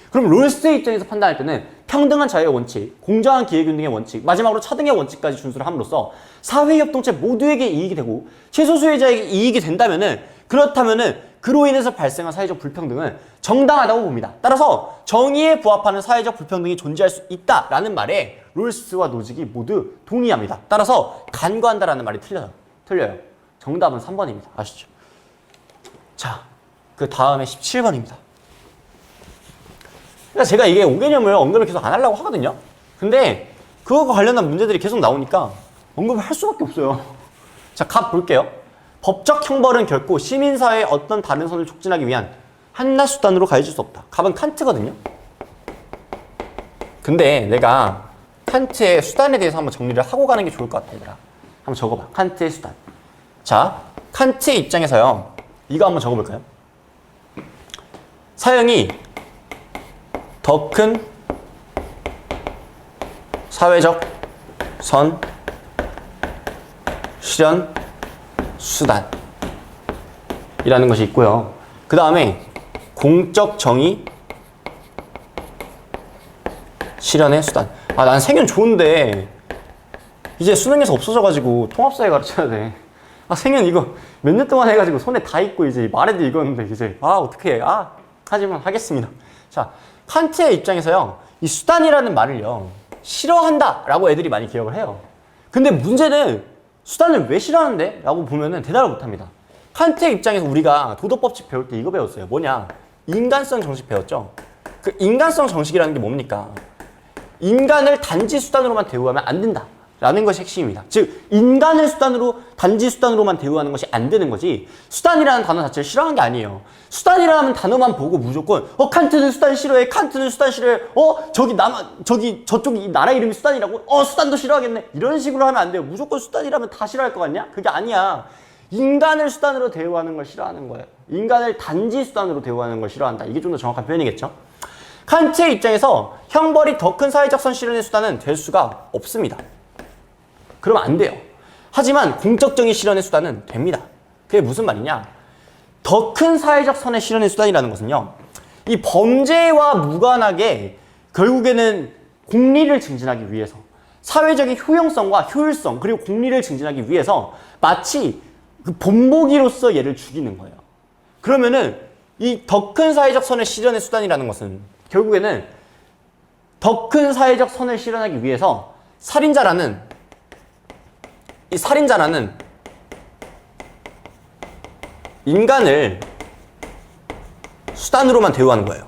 Speaker 1: 그럼 롤스의 입장에서 판단할 때는 평등한 자유의 원칙, 공정한 기회균등의 원칙, 마지막으로 차등의 원칙까지 준수를 함으로써 사회협동체 모두에게 이익이 되고 최소수혜자에게 이익이 된다면은 그렇다면은 그로 인해서 발생한 사회적 불평등은 정당하다고 봅니다. 따라서 정의에 부합하는 사회적 불평등이 존재할 수 있다라는 말에 롤스와 노직이 모두 동의합니다. 따라서 간과한다라는 말이 틀려요. 정답은 3번입니다. 아시죠? 자, 그 다음에 17번입니다. 그러니까 제가 이게 5개념을 언급을 계속 안 하려고 하거든요. 근데 그거와 관련한 문제들이 계속 나오니까 언급을 할 수밖에 없어요. 자, 갑 볼게요. 법적 형벌은 결코 시민사회의 어떤 다른 선을 촉진하기 위한 한낱 수단으로 가해질 수 없다. 갑은 칸트거든요. 근데 내가 칸트의 수단에 대해서 한번 정리를 하고 가는 게 좋을 것 같아, 얘들아. 한번 적어봐. 칸트의 수단. 자, 칸트의 입장에서요. 이거 한번 적어볼까요? 사형이 더 큰 사회적 선 실현 수단이라는 것이 있고요. 그 다음에 공적 정의 실현의 수단. 아, 난 생윤 좋은데 이제 수능에서 없어져가지고 통합사회 가르쳐야 돼. 아, 생윤 이거 몇 년 동안 해가지고 손에 다 익고 이제 말에도 익었는데 이제 어떻게 해. 하지만 하겠습니다. 자, 칸트의 입장에서요, 이 수단이라는 말을요 싫어한다 라고 애들이 많이 기억을 해요. 근데 문제는 수단을 왜 싫어하는데? 라고 보면은 대답을 못합니다. 칸트의 입장에서 우리가 도덕법칙 배울 때 이거 배웠어요. 뭐냐? 인간성 정식 배웠죠? 그 인간성 정식이라는 게 뭡니까? 인간을 단지 수단으로만 대우하면 안 된다 라는 것이 핵심입니다. 즉 인간을 수단으로 단지 수단으로만 대우하는 것이 안 되는 거지, 수단이라는 단어 자체를 싫어하는 게 아니에요. 수단이라는 단어만 보고 무조건 칸트는 수단 싫어해, 칸트는 수단 싫어해, 저쪽이 나라 이름이 수단이라고, 수단도 싫어하겠네, 이런 식으로 하면 안 돼요. 무조건 수단이라면 다 싫어할 것 같냐? 그게 아니야. 인간을 수단으로 대우하는 걸 싫어하는 거예요. 인간을 단지 수단으로 대우하는 걸 싫어한다. 이게 좀 더 정확한 표현이겠죠? 칸트의 입장에서 형벌이 더 큰 사회적 선 실현의 수단은 될 수가 없습니다. 그러면 안 돼요. 하지만 공적 정의 실현의 수단은 됩니다. 그게 무슨 말이냐? 더 큰 사회적 선의 실현의 수단이라는 것은요, 이 범죄와 무관하게 결국에는 공리를 증진하기 위해서, 사회적인 효용성과 효율성 그리고 공리를 증진하기 위해서 마치 그 본보기로서 얘를 죽이는 거예요. 그러면은 이 더 큰 사회적 선의 실현의 수단이라는 것은 결국에는 더 큰 사회적 선을 실현하기 위해서 살인자라는 인간을 수단으로만 대우하는 거예요.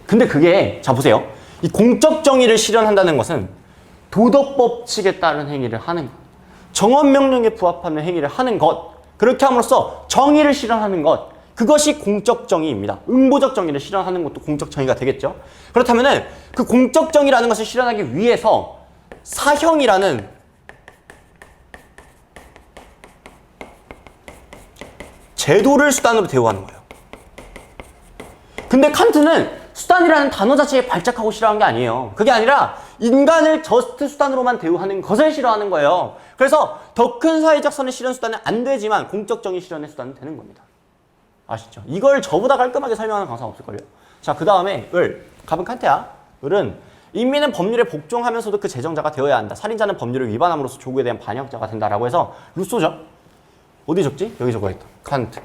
Speaker 1: 근데 그게, 자 보세요. 이 공적 정의를 실현한다는 것은 도덕 법칙에 따른 행위를 하는 것, 정원 명령에 부합하는 행위를 하는 것, 그렇게 함으로써 정의를 실현하는 것, 그것이 공적 정의입니다. 응보적 정의를 실현하는 것도 공적 정의가 되겠죠. 그렇다면은 그 공적 정의라는 것을 실현하기 위해서 사형이라는 제도를 수단으로 대우하는 거예요. 근데 칸트는 수단이라는 단어 자체에 발작하고 싫어한 게 아니에요. 그게 아니라 인간을 저스트 수단으로만 대우하는 것을 싫어하는 거예요. 그래서 더 큰 사회적 선의 실현 수단은 안 되지만 공적 정의 실현의 수단은 되는 겁니다. 아시죠? 이걸 저보다 깔끔하게 설명하는 강사가 없을걸요? 자, 그 다음에 갑은 칸트야. 을은 인민은 법률에 복종하면서도 그 제정자가 되어야 한다. 살인자는 법률을 위반함으로써 조국에 대한 반역자가 된다라고 해서 루소죠? 어디 적지? 여기 적어야겠다. 칸트,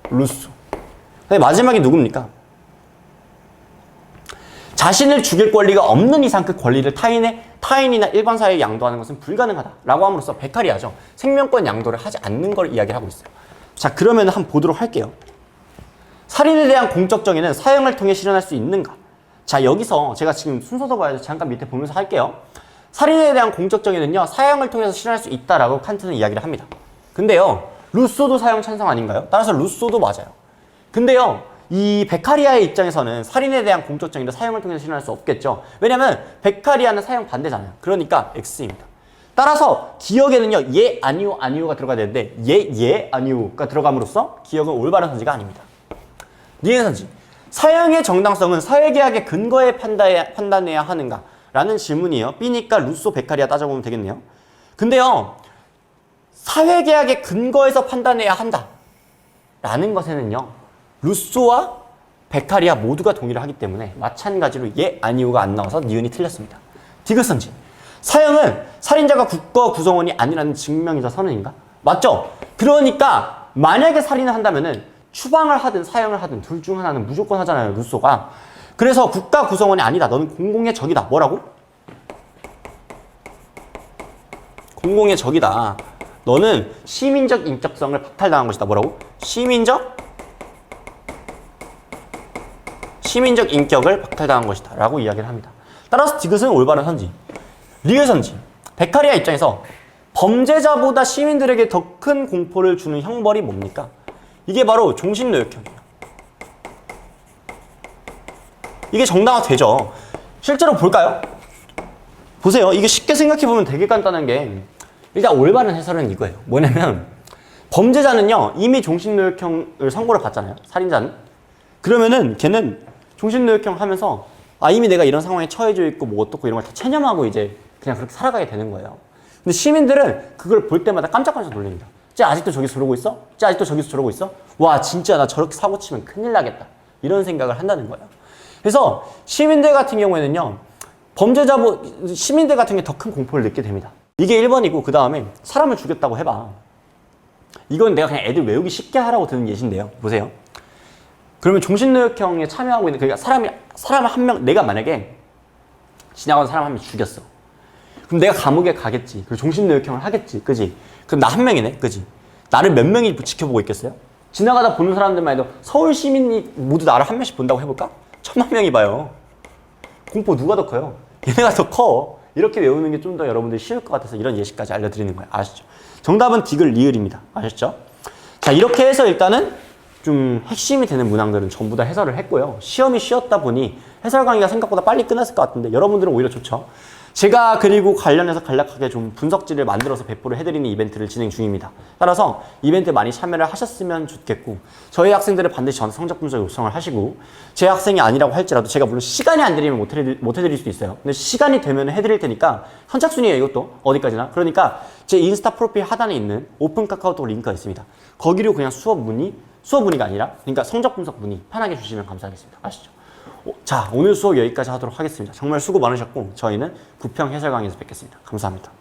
Speaker 1: 루소. 근데 마지막이 누굽니까? 자신을 죽일 권리가 없는 이상 그 권리를 타인이나 일반 사회에 양도하는 것은 불가능하다라고 함으로써 베카리아죠. 생명권 양도를 하지 않는 걸 이야기하고 있어요. 자, 그러면 한번 보도록 할게요. 살인에 대한 공적 정의는 사형을 통해 실현할 수 있는가? 자, 여기서 제가 지금 순서도 봐야죠. 잠깐 밑에 보면서 할게요. 살인에 대한 공적 정의는요, 사형을 통해서 실현할 수 있다라고 칸트는 이야기를 합니다. 근데요, 루소도 사형 찬성 아닌가요? 따라서 루소도 맞아요. 근데요, 이 베카리아의 입장에서는 살인에 대한 공적 정의를 사형을 통해서 실현할 수 없겠죠. 왜냐면 베카리아는 사형 반대잖아요. 그러니까 X입니다. 따라서 기억에는요, 예, 아니오, 아니오가 들어가야 되는데 예, 아니오가 들어감으로써 기억은 올바른 선지가 아닙니다. 니은 선지. 사형의 정당성은 사회계약의 근거에 판단해야 하는가? 라는 질문이에요. B니까 루소, 베카리아 따져보면 되겠네요. 근데요, 사회계약의 근거에서 판단해야 한다 라는 것에는요, 루소와 베카리아 모두가 동의를 하기 때문에 마찬가지로 예, 아니오가 안 나와서 니은이 틀렸습니다. 디귿선지. 사형은 살인자가 국가 구성원이 아니라는 증명이자 선언인가? 맞죠? 그러니까 만약에 살인을 한다면은 추방을 하든 사형을 하든 둘 중 하나는 무조건 하잖아요, 루소가. 그래서 국가 구성원이 아니다. 너는 공공의 적이다. 뭐라고? 공공의 적이다. 너는 시민적 인격성을 박탈당한 것이다. 뭐라고? 시민적 인격을 박탈당한 것이다. 라고 이야기를 합니다. 따라서 디귿은 올바른 선지. 리을 선지. 베카리아 입장에서 범죄자보다 시민들에게 더 큰 공포를 주는 형벌이 뭡니까? 이게 바로 종신노역형이에요. 이게 정당화되죠. 실제로 볼까요? 보세요. 이게 쉽게 생각해보면 되게 간단한 게, 일단 올바른 해설은 이거예요. 뭐냐면 범죄자는요, 이미 종신노역형을 선고를 받잖아요. 살인자는. 그러면은 걔는 종신노역형 하면서 이미 내가 이런 상황에 처해져 있고 뭐 어떻고 이런 걸 다 체념하고 이제 그냥 그렇게 살아가게 되는 거예요. 근데 시민들은 그걸 볼 때마다 깜짝깜짝 놀랍니다. 쟤 아직도 저기서 저러고 있어? 쟤 아직도 저기서 저러고 있어? 와 진짜 나 저렇게 사고 치면 큰일 나겠다. 이런 생각을 한다는 거예요. 그래서 시민들 같은 경우에는요. 시민들 같은 게 더 큰 공포를 느끼게 됩니다. 이게 1번이고 그 다음에 사람을 죽였다고 해봐. 이건 내가 그냥 애들 외우기 쉽게 하라고 드는 예시인데요. 보세요. 그러면 종신노역형에 참여하고 있는 그러니까 사람 한 명 내가 만약에 지나가는 사람 한 명 죽였어. 그럼 내가 감옥에 가겠지. 그리고 종신노역형을 하겠지. 그지? 그럼 나 한 명이네. 그지? 나를 몇 명이 지켜보고 있겠어요? 지나가다 보는 사람들만 해도 서울 시민이 모두 나를 한 명씩 본다고 해볼까? 1000만 명이 봐요. 공포 누가 더 커요? 얘네가 더 커. 이렇게 외우는 게 좀 더 여러분들이 쉬울 것 같아서 이런 예시까지 알려드리는 거예요. 아시죠? 정답은 디귿 리을입니다. 아셨죠? 자, 이렇게 해서 일단은 좀 핵심이 되는 문항들은 전부 다 해설을 했고요. 시험이 쉬었다 보니 해설 강의가 생각보다 빨리 끝났을 것 같은데 여러분들은 오히려 좋죠. 제가 그리고 관련해서 간략하게 좀 분석지를 만들어서 배포를 해드리는 이벤트를 진행 중입니다. 따라서 이벤트 많이 참여를 하셨으면 좋겠고 저희 학생들은 반드시 저한테 성적 분석 요청을 하시고 제 학생이 아니라고 할지라도 제가 물론 시간이 안 되면 못 해드릴 수도 있어요. 근데 시간이 되면 해드릴 테니까 선착순이에요 이것도 어디까지나. 그러니까 제 인스타 프로필 하단에 있는 오픈 카카오톡 링크가 있습니다. 거기로 그냥 수업 문의가 아니라 그러니까 성적 분석 문의 편하게 주시면 감사하겠습니다. 아시죠? 자, 오늘 수업 여기까지 하도록 하겠습니다. 정말 수고 많으셨고 저희는 부평 해설 강의에서 뵙겠습니다. 감사합니다.